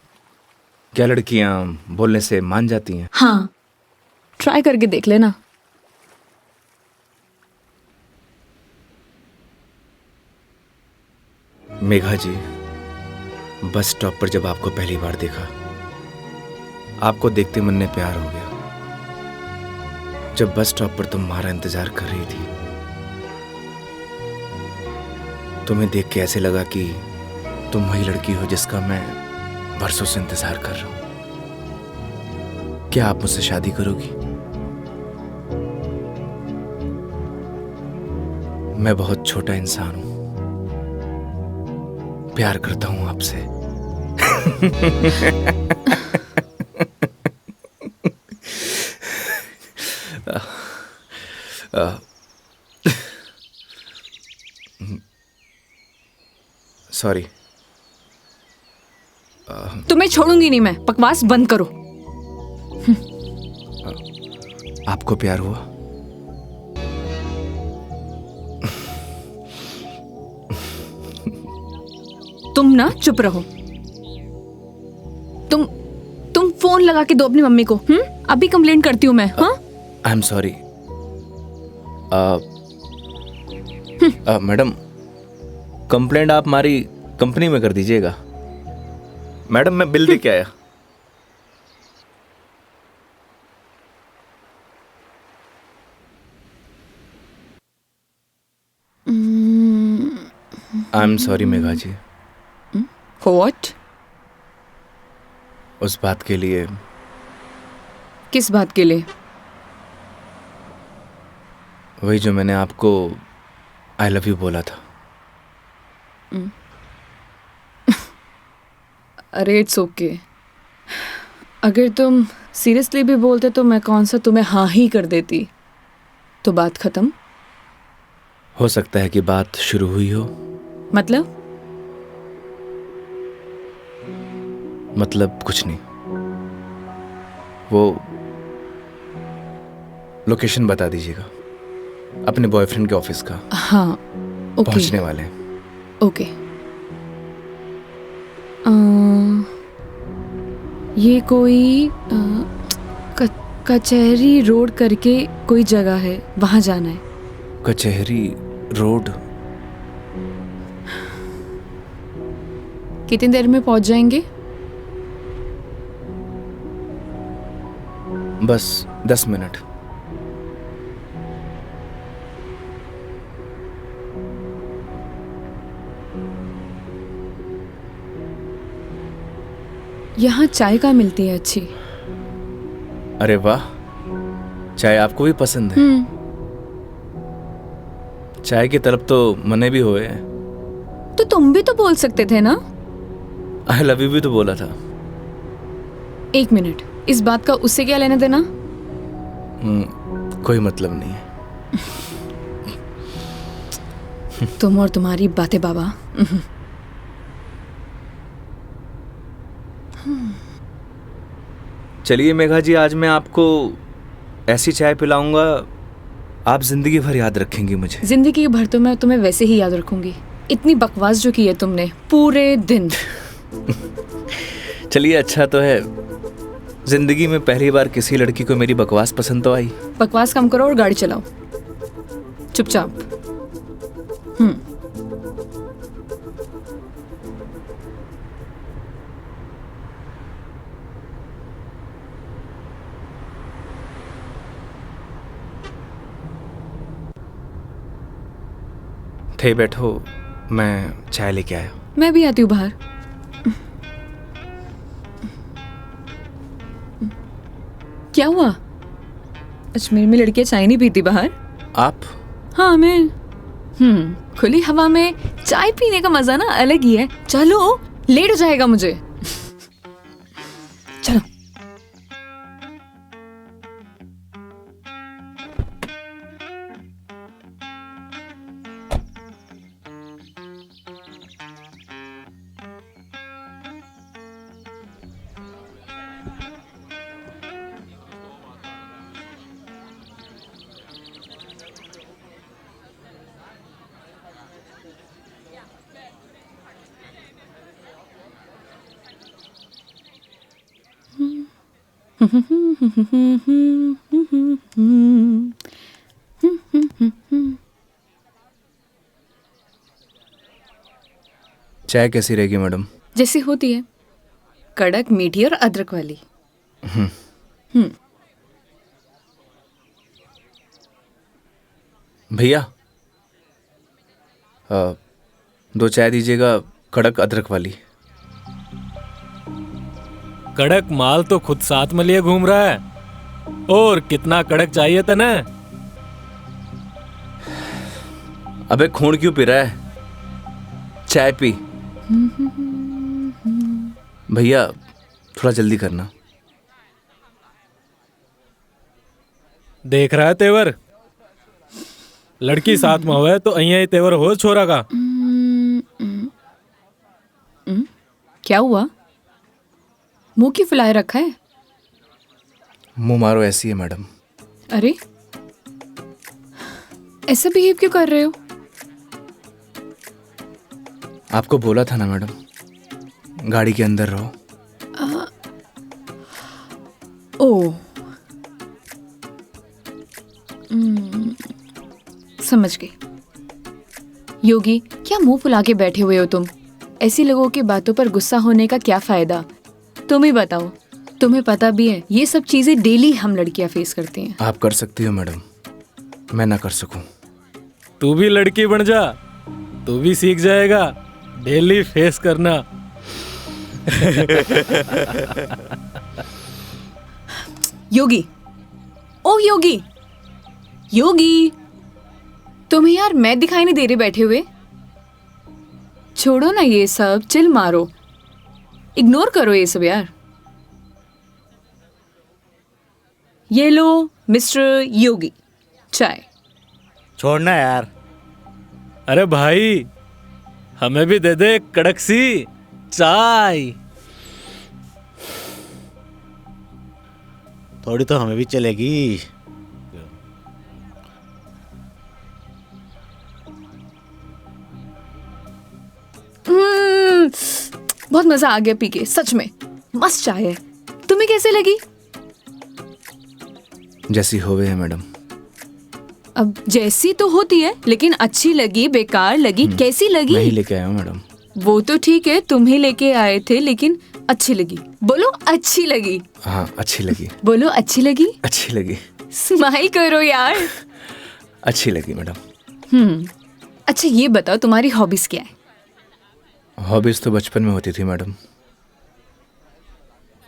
Speaker 2: क्या लड़कियां बोलने से मान जाती हैं?
Speaker 1: हाँ, ट्राई करके देख लेना।
Speaker 2: मेघा जी, बस स्टॉप पर जब आपको पहली बार देखा आपको देखते मन में प्यार हो गया। जब बस स्टॉप पर तुम हमारा इंतजार कर रही थी, तुम्हें देख के ऐसे लगा कि तुम वही लड़की हो जिसका मैं बरसों से इंतजार कर रहा हूं। क्या आप मुझसे शादी करोगी? मैं बहुत छोटा इंसान हूं, प्यार करता हूं आपसे। सॉरी।
Speaker 1: तुम्हें छोड़ूंगी नहीं मैं, बकवास बंद करो।
Speaker 2: आपको प्यार हुआ?
Speaker 1: तुम ना चुप रहो। तुम फोन लगा के दो अपनी मम्मी को। अभी कंप्लेंट करती हूँ मैं। हाँ,
Speaker 2: आई एम सॉरी। मैडम, कंप्लेंट आप हमारी कंपनी में कर दीजिएगा। मैडम, मैं बिल दे के आया। I am sorry Megha ji,
Speaker 1: what?
Speaker 2: उस बात के लिए।
Speaker 1: किस बात के लिए?
Speaker 2: वही जो मैंने आपको आई लव यू बोला था।
Speaker 1: अरे इट्स ओके। अगर तुम सीरियसली भी बोलते तो मैं कौन सा तुम्हें हाँ ही कर देती, तो बात खत्म।
Speaker 2: हो सकता है कि बात शुरू हुई हो। मतलब कुछ नहीं। वो लोकेशन बता दीजिएगा अपने बॉयफ्रेंड के ऑफिस का।
Speaker 1: हाँ ओके।
Speaker 2: पहुंचने वाले हैं।
Speaker 1: ओके। ये कोई कचहरी रोड करके कोई जगह है, वहां जाना है।
Speaker 2: कचहरी रोड?
Speaker 1: कितनी देर में पहुंच जाएंगे?
Speaker 2: बस 10 मिनट।
Speaker 1: यहाँ चाय का मिलती है अच्छी।
Speaker 2: अरे वाह, चाय आपको भी पसंद है? चाय की तरफ तो मने भी हुए हैं।
Speaker 1: तो तुम भी तो बोल सकते थे ना।
Speaker 2: आई लव यू भी तो बोला था।
Speaker 1: 1 मिनट, इस बात का उससे क्या लेना देना?
Speaker 2: कोई मतलब नहीं है।
Speaker 1: तुम और तुम्हारी बातें बाबा।
Speaker 2: चलिए मेघा जी, आज मैं आपको ऐसी चाय पिलाऊंगा, आप जिंदगी भर याद रखेंगी मुझे।
Speaker 1: जिंदगी भर तो मैं तुम्हें वैसे ही याद रखूंगी। इतनी बकवास जो की है तुमने पूरे दिन।
Speaker 2: चलिए, अच्छा तो है, जिंदगी में पहली बार किसी लड़की को मेरी बकवास पसंद तो आई।
Speaker 1: बकवास कम करो और गाड़ी चलाओ चुपचाप।
Speaker 2: थे बैठो, मैं चाय लेके आया।
Speaker 1: मैं भी आती हूँ बाहर। क्या हुआ? अजमेर में लड़कियां चाय नहीं पीती बाहर?
Speaker 2: आप?
Speaker 1: हाँ मैं। खुली हवा में चाय पीने का मजा ना अलग ही है। चलो, लेट हो जाएगा मुझे। चलो।
Speaker 2: चाय कैसी रहेगी मैडम?
Speaker 1: जैसी होती है, कड़क, मीठी और अदरक वाली।
Speaker 2: भैया 2 चाय दीजिएगा, कड़क अदरक वाली।
Speaker 8: कड़क माल तो खुद साथ में लिए घूम रहा है, और कितना कड़क चाहिए तने?
Speaker 2: अबे खून क्यों पी रहा है, चाय पी। भैया थोड़ा जल्दी करना।
Speaker 8: देख रहा है तेवर, लड़की साथ में होवे तो अहिया ही तेवर हो छोरा का।
Speaker 1: क्या हुआ? मुंह क्यों फुलाए रखा है?
Speaker 2: मुंह मारो ऐसी है मैडम।
Speaker 1: अरे ऐसा बिहेव क्यों कर रहे हो?
Speaker 2: आपको बोला था ना मैडम, गाड़ी के अंदर रहो।
Speaker 1: ओ समझ गई। योगी, क्या मुंह फुला के बैठे हुए हो तुम? ऐसी लोगों की बातों पर गुस्सा होने का क्या फायदा? तुम ही बताओ, तुम्हें पता भी है ये सब चीजें डेली हम लड़कियां फेस करती हैं।
Speaker 2: आप कर सकती हो मैडम, मैं ना कर सकूं।
Speaker 8: तू भी लड़की बन जा, तू भी सीख जाएगा डेली फेस करना।
Speaker 1: योगी, ओ योगी, योगी, तुम्हें यार मैं दिखाई नहीं दे रही बैठे हुए? छोड़ो ना ये सब, चिल मारो, इग्नोर करो ये सब यार। ये लो मिस्टर योगी, चाय।
Speaker 9: छोड़ना यार।
Speaker 8: अरे भाई, हमें भी दे दे कड़क सी चाय।
Speaker 9: थोड़ी तो हमें भी चलेगी।
Speaker 1: बहुत मजा आ गया पी के, सच में मस्त चाय है। तुम्हें कैसे लगी?
Speaker 2: जैसी होवे है मैडम।
Speaker 1: अब जैसी तो होती है, लेकिन अच्छी लगी, बेकार लगी, कैसी लगी?
Speaker 2: मैं ही लेके आया हूँ मैडम।
Speaker 1: वो तो ठीक है, तुम ही लेके आए थे, लेकिन अच्छी लगी। बोलो अच्छी लगी।
Speaker 2: हाँ अच्छी लगी।
Speaker 1: बोलो अच्छी लगी।
Speaker 2: अच्छी लगी।
Speaker 1: स्माइल करो यार।
Speaker 2: अच्छी लगी मैडम।
Speaker 1: अच्छा ये बताओ, तुम्हारी हॉबीज क्या है?
Speaker 2: हॉबीज तो बचपन में होती थी मैडम,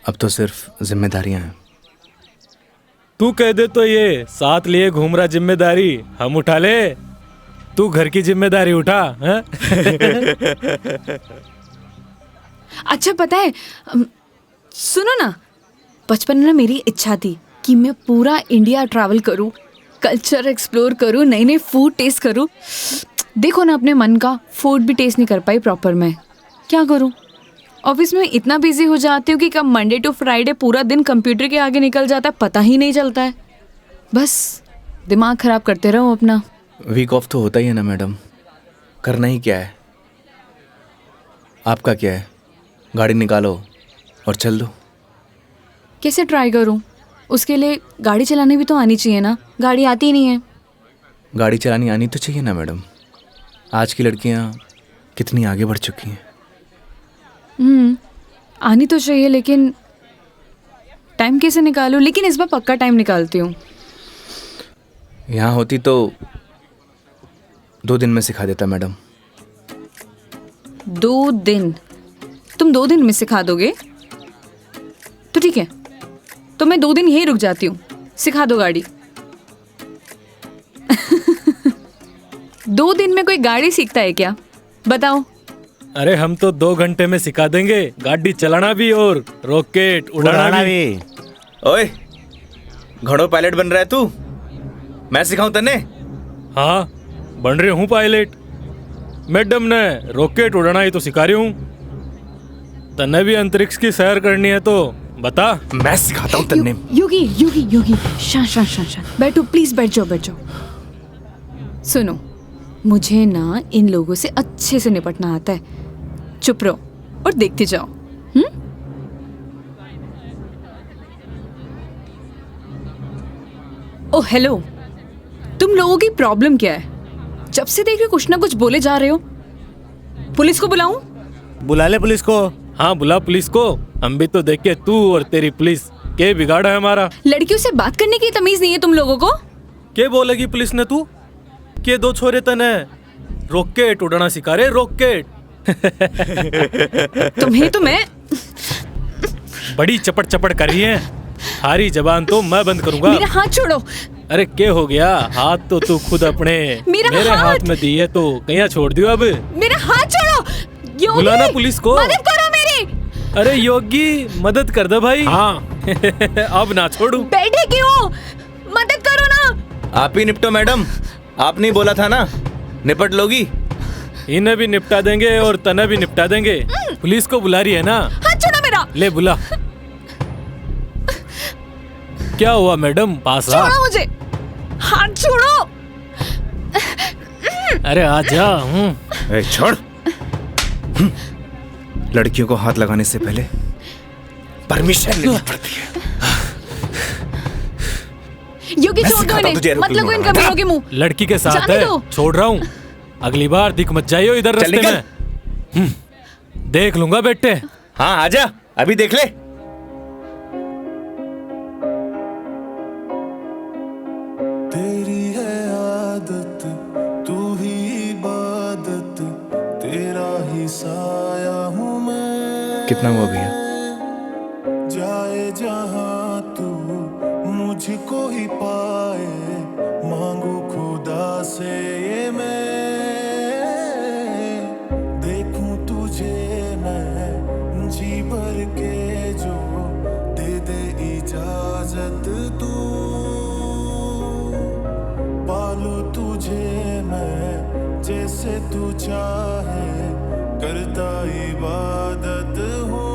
Speaker 2: अब तो सिर्फ जिम्मेदारियां हैं।
Speaker 8: तू कह दे तो ये साथ लिए घूम रहा जिम्मेदारी हम उठा ले, तू घर की जिम्मेदारी उठा है?
Speaker 1: अच्छा पता है, सुनो ना, बचपन में ना मेरी इच्छा थी कि मैं पूरा इंडिया ट्रैवल करूं, कल्चर एक्सप्लोर करूं, नए नए फूड टेस्ट करूं। देखो ना, अपने मन का फूड भी टेस्ट नहीं कर पाई प्रॉपर। मैं क्या करूं? ऑफिस में इतना बिजी हो जाती हूँ कि कब मंडे टू फ्राइडे पूरा दिन कंप्यूटर के आगे निकल जाता है, पता ही नहीं चलता है। बस दिमाग खराब करते रहो अपना।
Speaker 2: वीक ऑफ तो होता ही है ना मैडम, करना ही क्या है। आपका क्या है, गाड़ी निकालो और चल दो।
Speaker 1: कैसे ट्राई करूं? उसके लिए गाड़ी चलानी भी तो आनी चाहिए ना, गाड़ी आती ही नहीं है।
Speaker 2: गाड़ी चलानी आनी तो चाहिए ना मैडम, आज की लड़कियां कितनी आगे बढ़ चुकी हैं।
Speaker 1: आनी तो चाहिए, लेकिन टाइम कैसे निकालूं? लेकिन इस बार पक्का टाइम निकालती हूँ।
Speaker 2: यहाँ होती तो 2 दिन में सिखा देता मैडम।
Speaker 1: 2 दिन? तुम 2 दिन में सिखा दोगे? तो ठीक है, तो मैं 2 दिन यहीं रुक जाती हूँ, सिखा दो गाड़ी। 2 दिन में कोई गाड़ी सीखता है क्या? बताओ।
Speaker 8: अरे हम तो 2 घंटे में सिखा देंगे, गाड़ी चलाना भी और रॉकेट उड़ाना भी।
Speaker 2: ओए, घोड़ों पायलट बन रहा है तू? मैं सिखाऊं तन्ने?
Speaker 8: हाँ बन रहे हूँ पायलट। मैडम ने रॉकेट उड़ाना ही तो सिखा रही हूँ, तन्ने भी अंतरिक्ष की सैर करनी है तो बता।
Speaker 2: मैं सिखाता हूँ तन्ने।
Speaker 1: योगी योगी योगी, शांत शांत शांत शांत बैठो प्लीज, बैठ जाओ बैठ जाओ। सुनो, मुझे ना इन लोगों से अच्छे से निपटना आता है। चुप रहो और देखते जाओ। ओह हेलो, तुम लोगों की प्रॉब्लम क्या है? जब से देख रहे कुछ ना कुछ बोले जा रहे हो। पुलिस को बुलाऊं?
Speaker 9: बुला ले पुलिस को।
Speaker 8: हाँ बुला पुलिस को, हम भी तो देखे तू और तेरी पुलिस के बिगाड़ा है हमारा?
Speaker 1: लड़कियों से बात करने की तमीज नहीं है तुम लोगों को?
Speaker 8: के बोलेगी पुलिस ने तू? के दो छोरे तने रॉकेट उड़ाना सिखा रहे, रॉकेट।
Speaker 1: तुम्हें तो मैं
Speaker 8: बड़ी चपड़ चपड़ कर रही है। हारी जबान तो मैं बंद करूंगा।
Speaker 1: मेरा हाथ छोड़ो।
Speaker 8: अरे क्या हो गया? हाथ तो तू खुद अपने मेरे हाथ में दी है तो कहीं छोड़ दियो अब।
Speaker 1: मेरा हाथ छोड़ो। योगी,
Speaker 8: बुलाना पुलिस को।
Speaker 1: मदद करो मेरी।
Speaker 8: अरे योगी मदद कर दे भाई।
Speaker 4: हाँ
Speaker 8: अब ना छोड़ू।
Speaker 1: बैठे क्यों? मदद करो ना।
Speaker 2: आप ही निपटो मैडम, आपने ही बोला था ना निपट लोगी।
Speaker 8: इन्हें भी निपटा देंगे और तने भी निपटा देंगे। पुलिस को बुला रही है ना?
Speaker 1: हाथ छोड़ो मेरा।
Speaker 8: ले बुला। क्या हुआ मैडम? पास आ।
Speaker 1: छोड़ो मुझे, हाथ छोड़ो।
Speaker 8: अरे आजा।
Speaker 2: ए, छोड़। लड़कियों को हाथ लगाने से पहले परमिशन लेनी पड़ती है।
Speaker 1: योगी
Speaker 2: मैं
Speaker 1: छोड़ दो
Speaker 2: सिखाता हूं तुझे
Speaker 1: इन्हें, मत
Speaker 2: एरोप्लेन
Speaker 1: लगो इनका
Speaker 2: उड़ाना।
Speaker 1: बिलों के मुंह।
Speaker 8: लड़की के साथ
Speaker 1: जाने
Speaker 8: है,
Speaker 1: दो।
Speaker 8: छोड़ रहा हूँ। अगली बार दिख मत जाइयो इधर
Speaker 2: चल
Speaker 8: रास्ते
Speaker 2: निकल।
Speaker 8: में। देख लूंगा बेटे।
Speaker 2: हाँ आजा, अभी देख ले।
Speaker 6: तेरी है आदत, तू ही इबादत, तेरा ही साया हूँ मैं।
Speaker 2: कितना हुआ भैया?
Speaker 6: जाए जहाँ तू मुझको ही पाए, मांगू खुदा से ये मैं। देखूं तुझे मैं जी भर के, जो दे दे इजाजत तू। पालू तुझे मैं जैसे तू चाहे, करता इबादत हूँ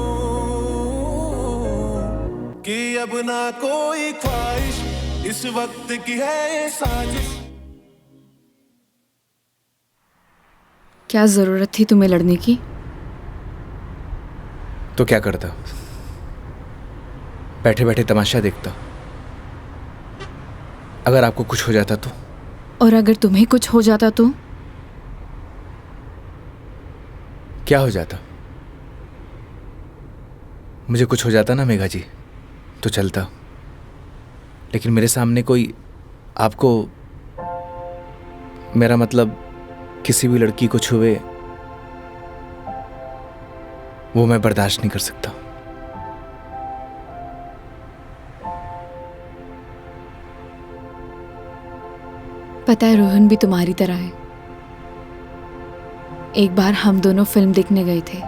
Speaker 6: कि अब ना कोई ख्वाहिश, इस वक्त की है ये साजिश।
Speaker 1: क्या जरूरत थी तुम्हें लड़ने की?
Speaker 2: तो क्या करता? बैठे बैठे तमाशा देखता। अगर आपको कुछ हो जाता तो?
Speaker 1: और अगर तुम्हें कुछ हो जाता तो?
Speaker 2: क्या हो जाता? मुझे कुछ हो जाता ना मेघा जी तो चलता, लेकिन मेरे सामने कोई आपको, मेरा मतलब किसी भी लड़की को छुए, वो मैं बर्दाश्त नहीं कर सकता।
Speaker 1: पता है रोहन भी तुम्हारी तरह है। एक बार हम दोनों फिल्म देखने गए थे।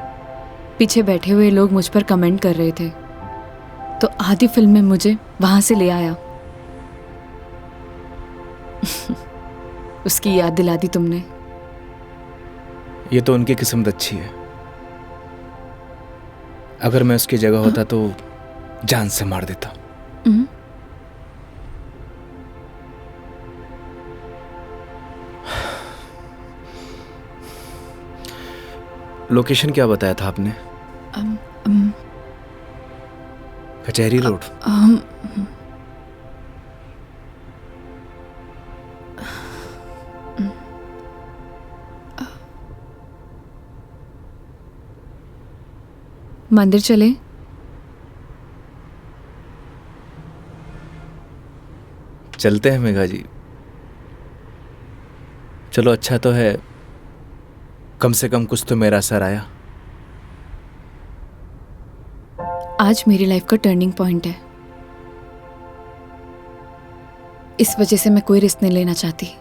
Speaker 1: पीछे बैठे हुए लोग मुझ पर कमेंट कर रहे थे, तो आधी फिल्म में मुझे वहां से ले आया। उसकी याद दिला दी तुमने।
Speaker 2: ये तो उनकी किस्मत अच्छी है। अगर मैं उसकी जगह होता तो जान से मार देता। लोकेशन क्या बताया था आपने? कचहरी रोड।
Speaker 1: मंदिर चले?
Speaker 2: चलते हैं मेघा जी। चलो अच्छा तो है, कम से कम कुछ तो मेरा असर आया।
Speaker 1: आज मेरी लाइफ का टर्निंग पॉइंट है। इस वजह से मैं कोई रिस्क नहीं लेना चाहती।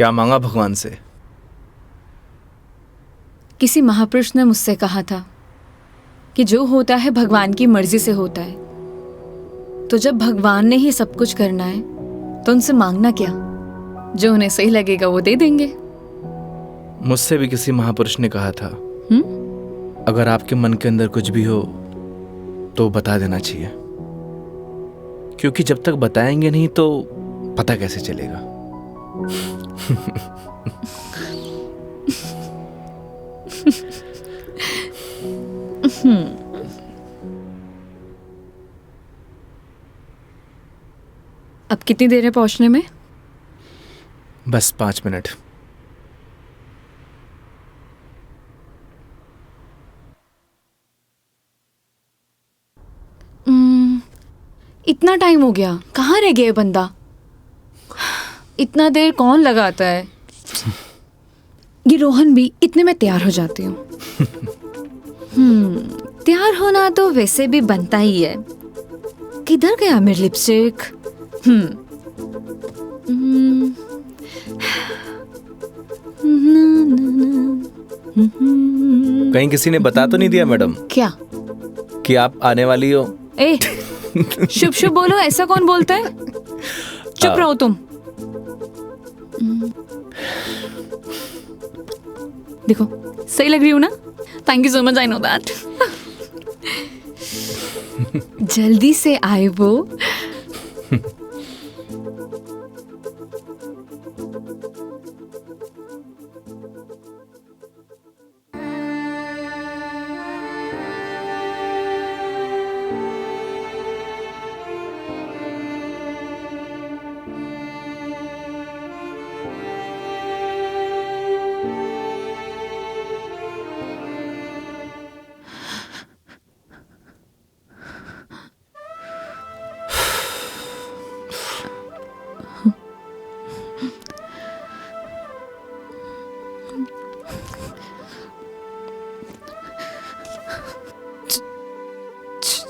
Speaker 2: क्या मांगा भगवान से?
Speaker 1: किसी महापुरुष ने मुझसे कहा था कि जो होता है भगवान की मर्जी से होता है, तो जब भगवान ने ही सब कुछ करना है तो उनसे मांगना क्या, जो उन्हें सही लगेगा वो दे देंगे।
Speaker 2: मुझसे भी किसी महापुरुष ने कहा था, अगर आपके मन के अंदर कुछ भी हो तो बता देना चाहिए, क्योंकि जब तक बताएंगे नहीं तो पता कैसे चलेगा।
Speaker 1: अब कितनी देर है पहुंचने में?
Speaker 2: बस 5 मिनट।
Speaker 1: इतना टाइम हो गया, कहाँ रह गया ये बंदा? इतना देर कौन लगाता है? ये रोहन भी, इतने में तैयार हो जाती हूँ। तैयार होना तो वैसे भी बनता ही है। किधर गया मेरी लिपस्टिक?
Speaker 2: कहीं किसी ने बता तो नहीं दिया मैडम
Speaker 1: क्या?
Speaker 2: कि आप आने वाली हो?
Speaker 1: ए, शुभ शुभ बोलो, ऐसा कौन बोलता है? चुप रहो तुम। देखो सही लग रही हूँ ना? Thank you so much, I know that. जल्दी से आए वो।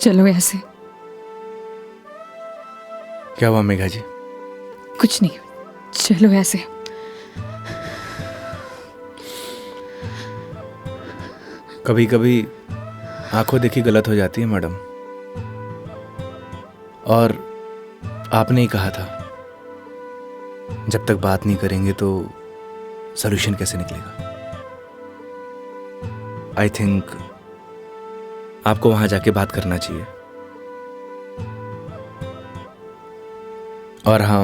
Speaker 1: चलो ऐसे।
Speaker 2: क्या हुआ मेघा जी?
Speaker 1: कुछ नहीं, चलो ऐसे।
Speaker 2: कभी कभी आंखों देखी गलत हो जाती है मैडम, और आपने ही कहा था जब तक बात नहीं करेंगे तो सॉल्यूशन कैसे निकलेगा। आई थिंक आपको वहां जाके बात करना चाहिए। और हाँ,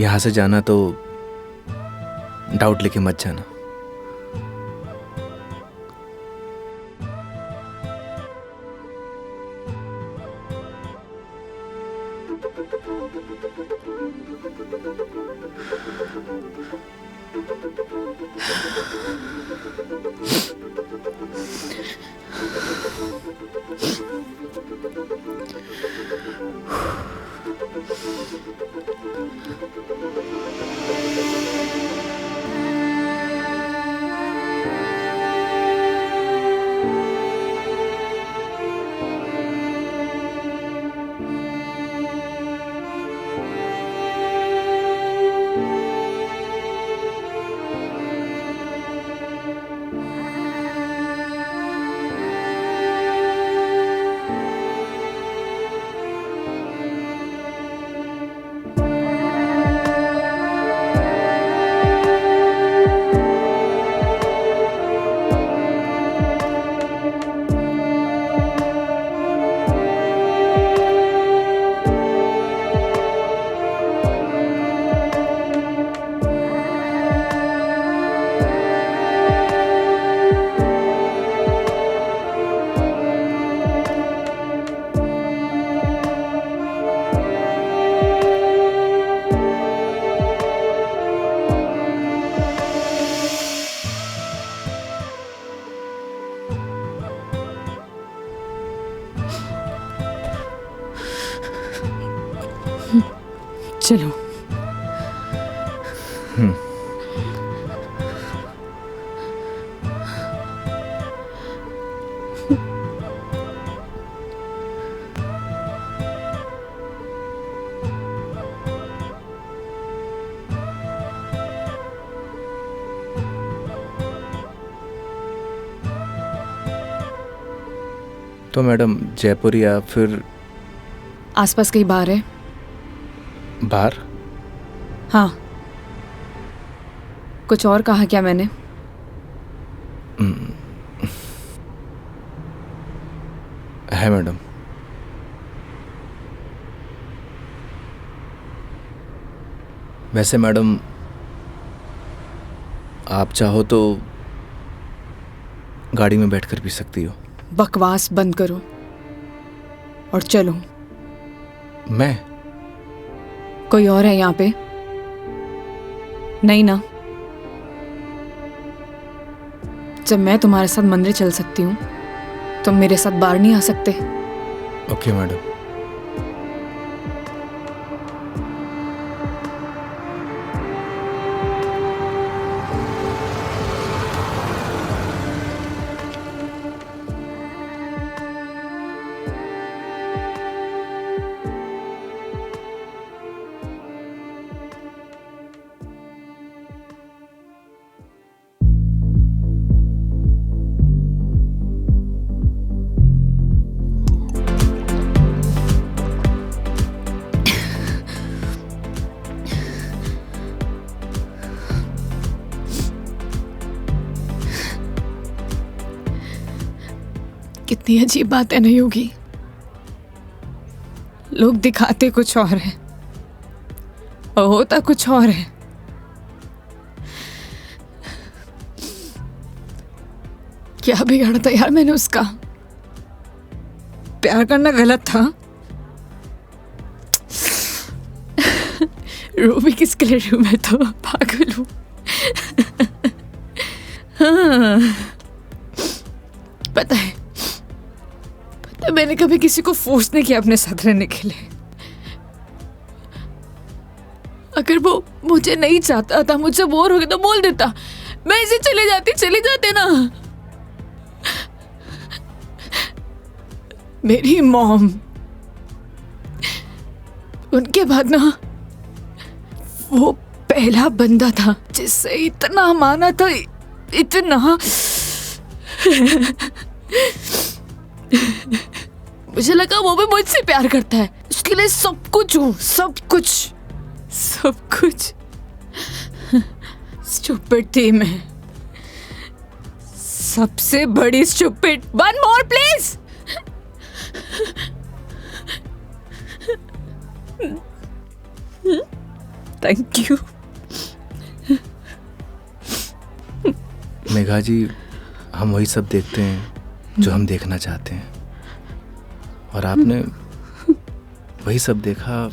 Speaker 2: यहां से जाना तो डाउट लेके मत जाना।
Speaker 1: चलो।
Speaker 2: तो मैडम जयपुर या फिर
Speaker 1: आसपास कहीं बार है?
Speaker 2: बाहर?
Speaker 1: हाँ। कुछ और कहा क्या मैंने?
Speaker 2: है मैडम। वैसे मैडम आप चाहो तो गाड़ी में बैठकर पी सकती हो।
Speaker 1: बकवास बंद करो और चलो।
Speaker 2: मैं?
Speaker 1: कोई और है यहाँ पे? नहीं ना? जब मैं तुम्हारे साथ मंदिर चल सकती हूँ, तुम मेरे साथ बाहर नहीं आ सकते?
Speaker 2: Okay madam.
Speaker 1: कितनी अजीब बात है ना योगी। लोग दिखाते कुछ और है और होता कुछ और है। क्या बिगाड़ा था यार मैंने उसका? प्यार करना गलत था? रो भी किसके लिए रू? मैं तो पागल हूं। हाँ। पता है मैंने कभी किसी को फोर्स नहीं किया अपने साथ रहने के लिए। अगर वो मुझे नहीं चाहता था, मुझसे बोर हो गया तो बोल देता, मैं इसे चले जाते ना। मेरी मॉम, उनके बाद ना वो पहला बंदा था जिससे इतना माना था, इतना। मुझे लगा वो भी मुझसे प्यार करता है, उसके लिए सब कुछ हूँ, सब कुछ। स्टूपिड थी मैं, सबसे बड़ी stupid. One more please. Thank you.
Speaker 2: Megha ji, हम वही सब देखते हैं जो हम देखना चाहते हैं, और आपने वही सब देखा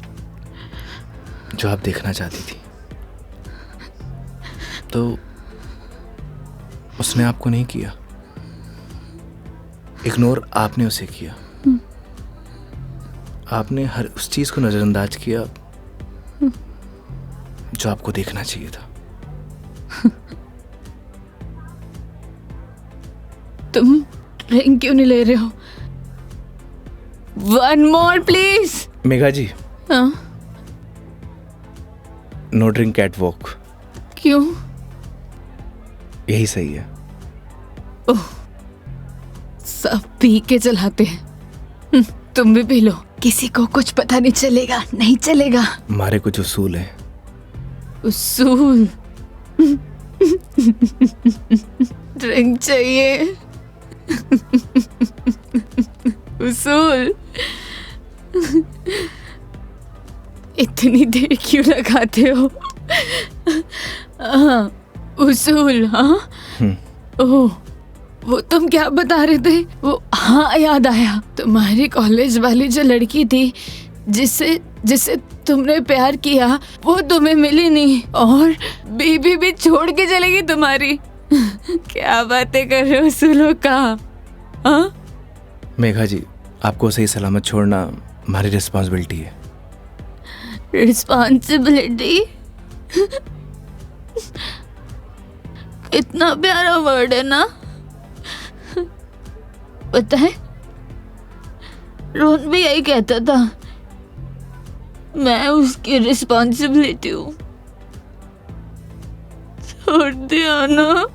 Speaker 2: जो आप देखना चाहती थी। तो उसने आपको नहीं किया, इग्नोर आपने उसे किया। आपने हर उस चीज को नजरअंदाज किया जो आपको देखना चाहिए था।
Speaker 1: तुम ड्रिंक क्यों नहीं ले रहे हो? One more please.
Speaker 2: Megha ji,
Speaker 1: हाँ?
Speaker 2: No drink at work.
Speaker 1: क्यों?
Speaker 2: यही सही है।
Speaker 1: ओह, सब पी के चलाते हैं। तुम भी पी लो, किसी को कुछ पता नहीं चलेगा। नहीं चलेगा।
Speaker 2: हमारे कुछ उसूल हैं।
Speaker 1: उसूल? ड्रिंक चाहिए। उसूल? इतनी देर क्यों लगाते हो? हाँ, उसूल। हाँ। ओह, वो तुम क्या बता रहे थे? वो, हाँ याद आया, तुम्हारी कॉलेज वाली जो लड़की थी जिससे तुमने प्यार किया, वो तुम्हें मिली नहीं और बीबी भी छोड़ के चलेगी तुम्हारी। क्या बातें कर रहे हो उसूलों का? हाँ?
Speaker 2: मेघा जी, आपको सही सलामत छोड़ना हमारी रिस्पॉन्सिबिलिटी है।
Speaker 1: रिस्पॉन्सिबिलिटी? इतना प्यारा वर्ड है ना? पता है, रोहन भी यही कहता था, मैं उसकी रिस्पॉन्सिबिलिटी हूँ। छोड़ दिया ना?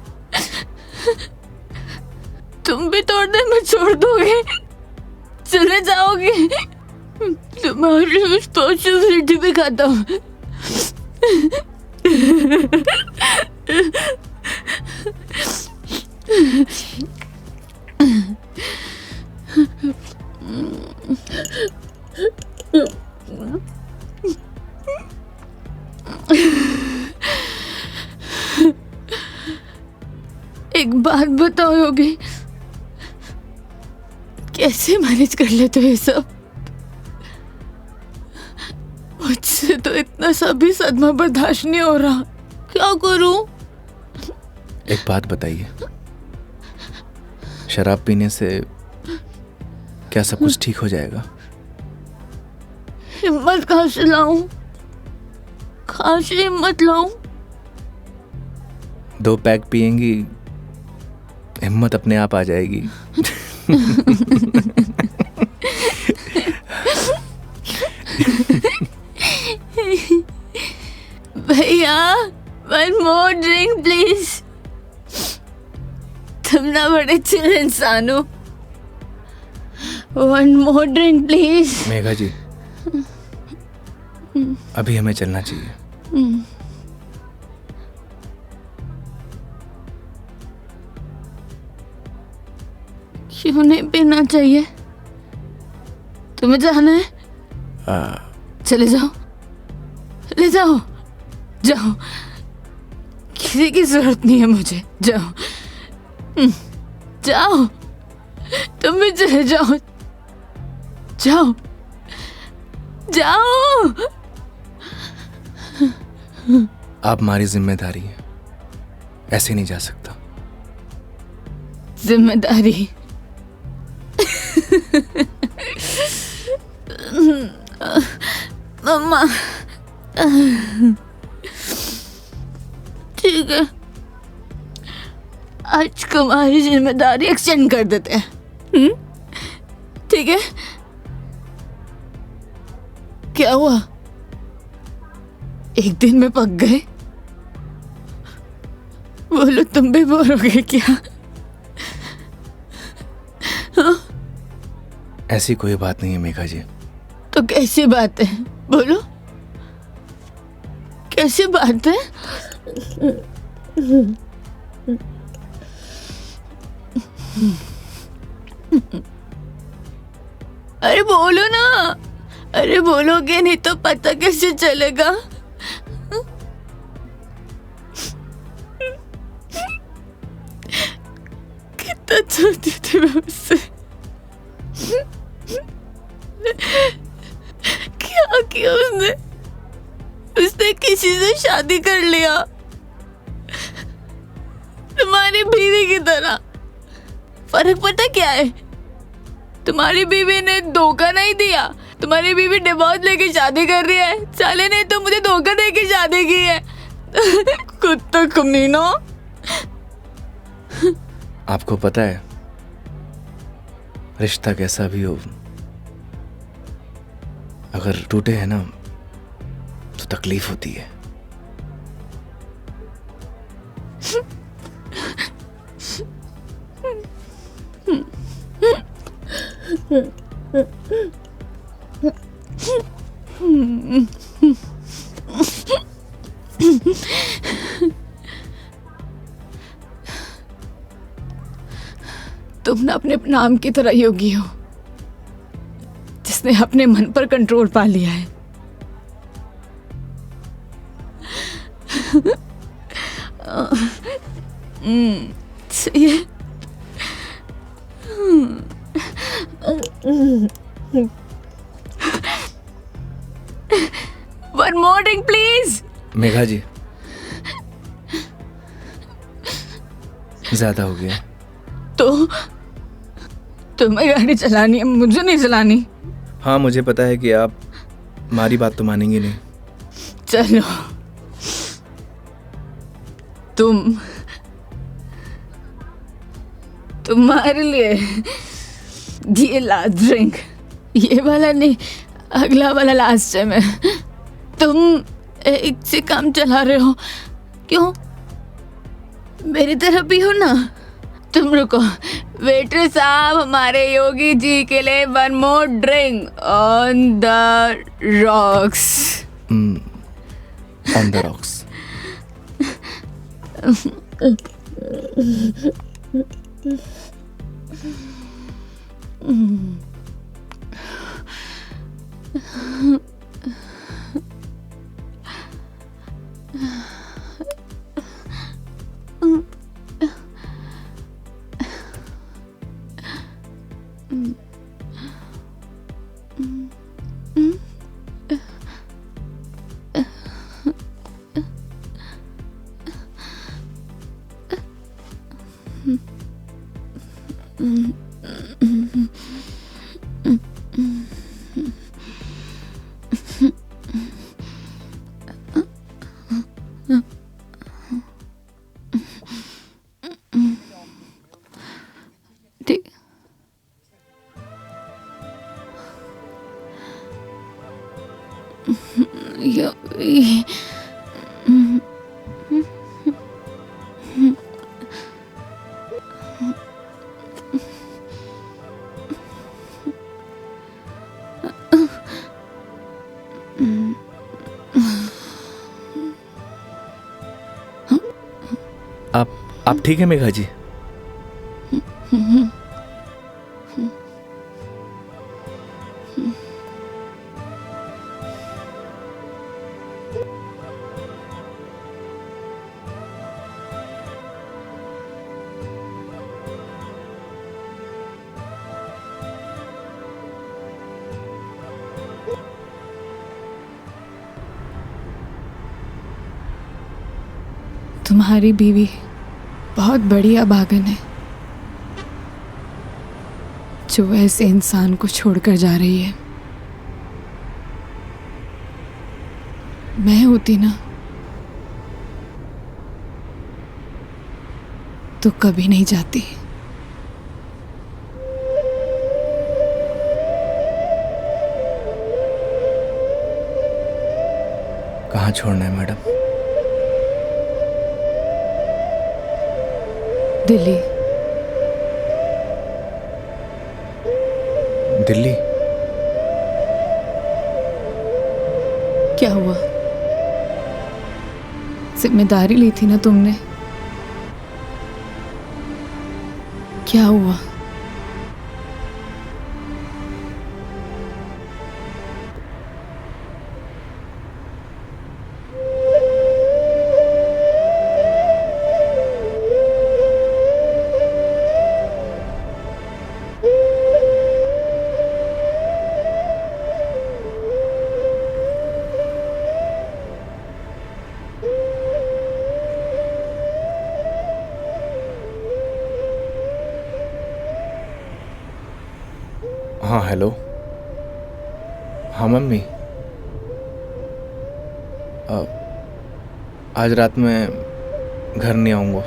Speaker 1: तुम भी तोड़ दे, मैं छोड़ दोगे? चले जाओगे? तुम्हारी रिस्पॉन्सिबिलिटी भी खत्म। एक बात बताओ योगी, कैसे मैनेज कर लेते हो ये सब? मुझसे तो इतना सा भी सदमा बर्दाश्त नहीं हो रहा, क्या करूं?
Speaker 2: एक बात बताइए, शराब पीने से क्या सब कुछ ठीक हो जाएगा?
Speaker 1: हिम्मत कहाँ से लाऊं? कहाँ से हिम्मत लाऊं?
Speaker 2: 2 पैक पिएंगी, हिम्मत अपने आप आ जाएगी।
Speaker 1: भैया, one more drink please। तुम ना बड़े चिल इंसान हो। One more drink please।
Speaker 2: Megha जी, अभी हमें चलना चाहिए।
Speaker 1: क्यों नहीं पीना चाहिए? तुम्हें जाना है? चले जाओ, ले जाओ, जाओ, किसी की जरूरत नहीं है मुझे, जाओ, जाओ, तुम भी चले जाओ, जाओ, जाओ।
Speaker 2: आप हमारी जिम्मेदारी है, ऐसे नहीं जा सकता।
Speaker 1: जिम्मेदारी? मम्मा, ठीक है, आज तुम्हारी जिम्मेदारी एक्सटेंड कर देते हैं। ठीक है? क्या हुआ? एक दिन में पक गए? बोलो, तुम भी बोर हो गए क्या?
Speaker 2: ऐसी कोई बात नहीं है मेघा जी।
Speaker 1: तो कैसी बात है? बोलो, कैसी बात है? अरे बोलो ना, अरे बोलोगे नहीं तो पता कैसे चलेगा? कितना छोटी थी मैं उससे, क्या किया उसने? उसने किसी से शादी कर लिया, तुम्हारी बीवी की तरह। फर्क पता क्या है? तुम्हारी बीवी ने धोखा नहीं दिया, तुम्हारी बीवी डिवोर्स लेके शादी कर रही है। साले ने तो मुझे धोखा देके शादी की है। कुत्ता कमीना।
Speaker 2: आपको पता है, रिश्ता कैसा भी हो, अगर टूटे है ना तो तकलीफ होती है।
Speaker 1: तुम ना अपने नाम की तरह योगी हो, जिसने अपने मन पर कंट्रोल पा लिया है। सही है। One more drink, please।
Speaker 2: Megha जी, ज्यादा हो गया।
Speaker 1: तो तुम्हें गाड़ी चलानी है, मुझे नहीं चलानी।
Speaker 2: हाँ, मुझे पता है कि आप हमारी बात तो मानेंगे नहीं।
Speaker 1: चलो, तुम्हारे लिए ये लास्ट ड्रिंक, ये वाला नहीं, अगला वाला लास्ट टाइम है। तुम एक से काम चला रहे हो, क्यों? मेरी तरह भी हो ना। तुम रुको, वेटर साहब, हमारे योगी जी के लिए 1 more drink on the rocks.
Speaker 2: On the rocks.
Speaker 1: ठीक।
Speaker 2: आप ठीक है मेघा जी?
Speaker 1: तुम्हारी बीवी बहुत बड़ी अभागन है जो ऐसे इंसान को छोड़कर जा रही है। मैं होती ना तो कभी नहीं जाती।
Speaker 2: कहाँ छोड़ना है मैडम?
Speaker 1: दिल्ली।
Speaker 2: दिल्ली?
Speaker 1: क्या हुआ? जिम्मेदारी ली थी ना तुमने। क्या हुआ?
Speaker 2: हाँ हेलो। हाँ मम्मी, आज रात में घर नहीं आऊँगा।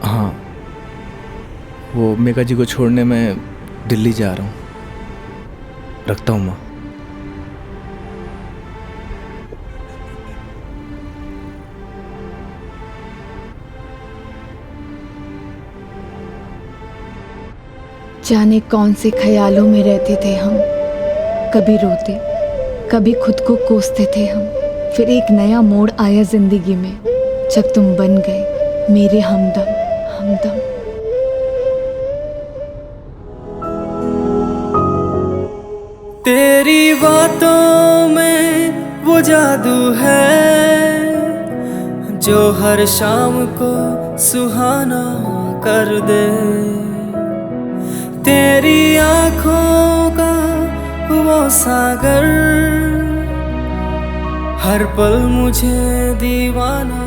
Speaker 2: हाँ, वो मेघा जी को छोड़ने मैं दिल्ली जा रहा हूँ। रखता हूँ माँ।
Speaker 1: जाने कौन से ख्यालों में रहते थे हम। कभी रोते, कभी खुद को कोसते थे हम। फिर एक नया मोड़ आया जिंदगी में जब तुम बन गए मेरे हमदम। हमदम।
Speaker 6: तेरी बातों में वो जादू है जो हर शाम को सुहाना कर दे। तेरी आँखों का वो सागर हर पल मुझे दीवाना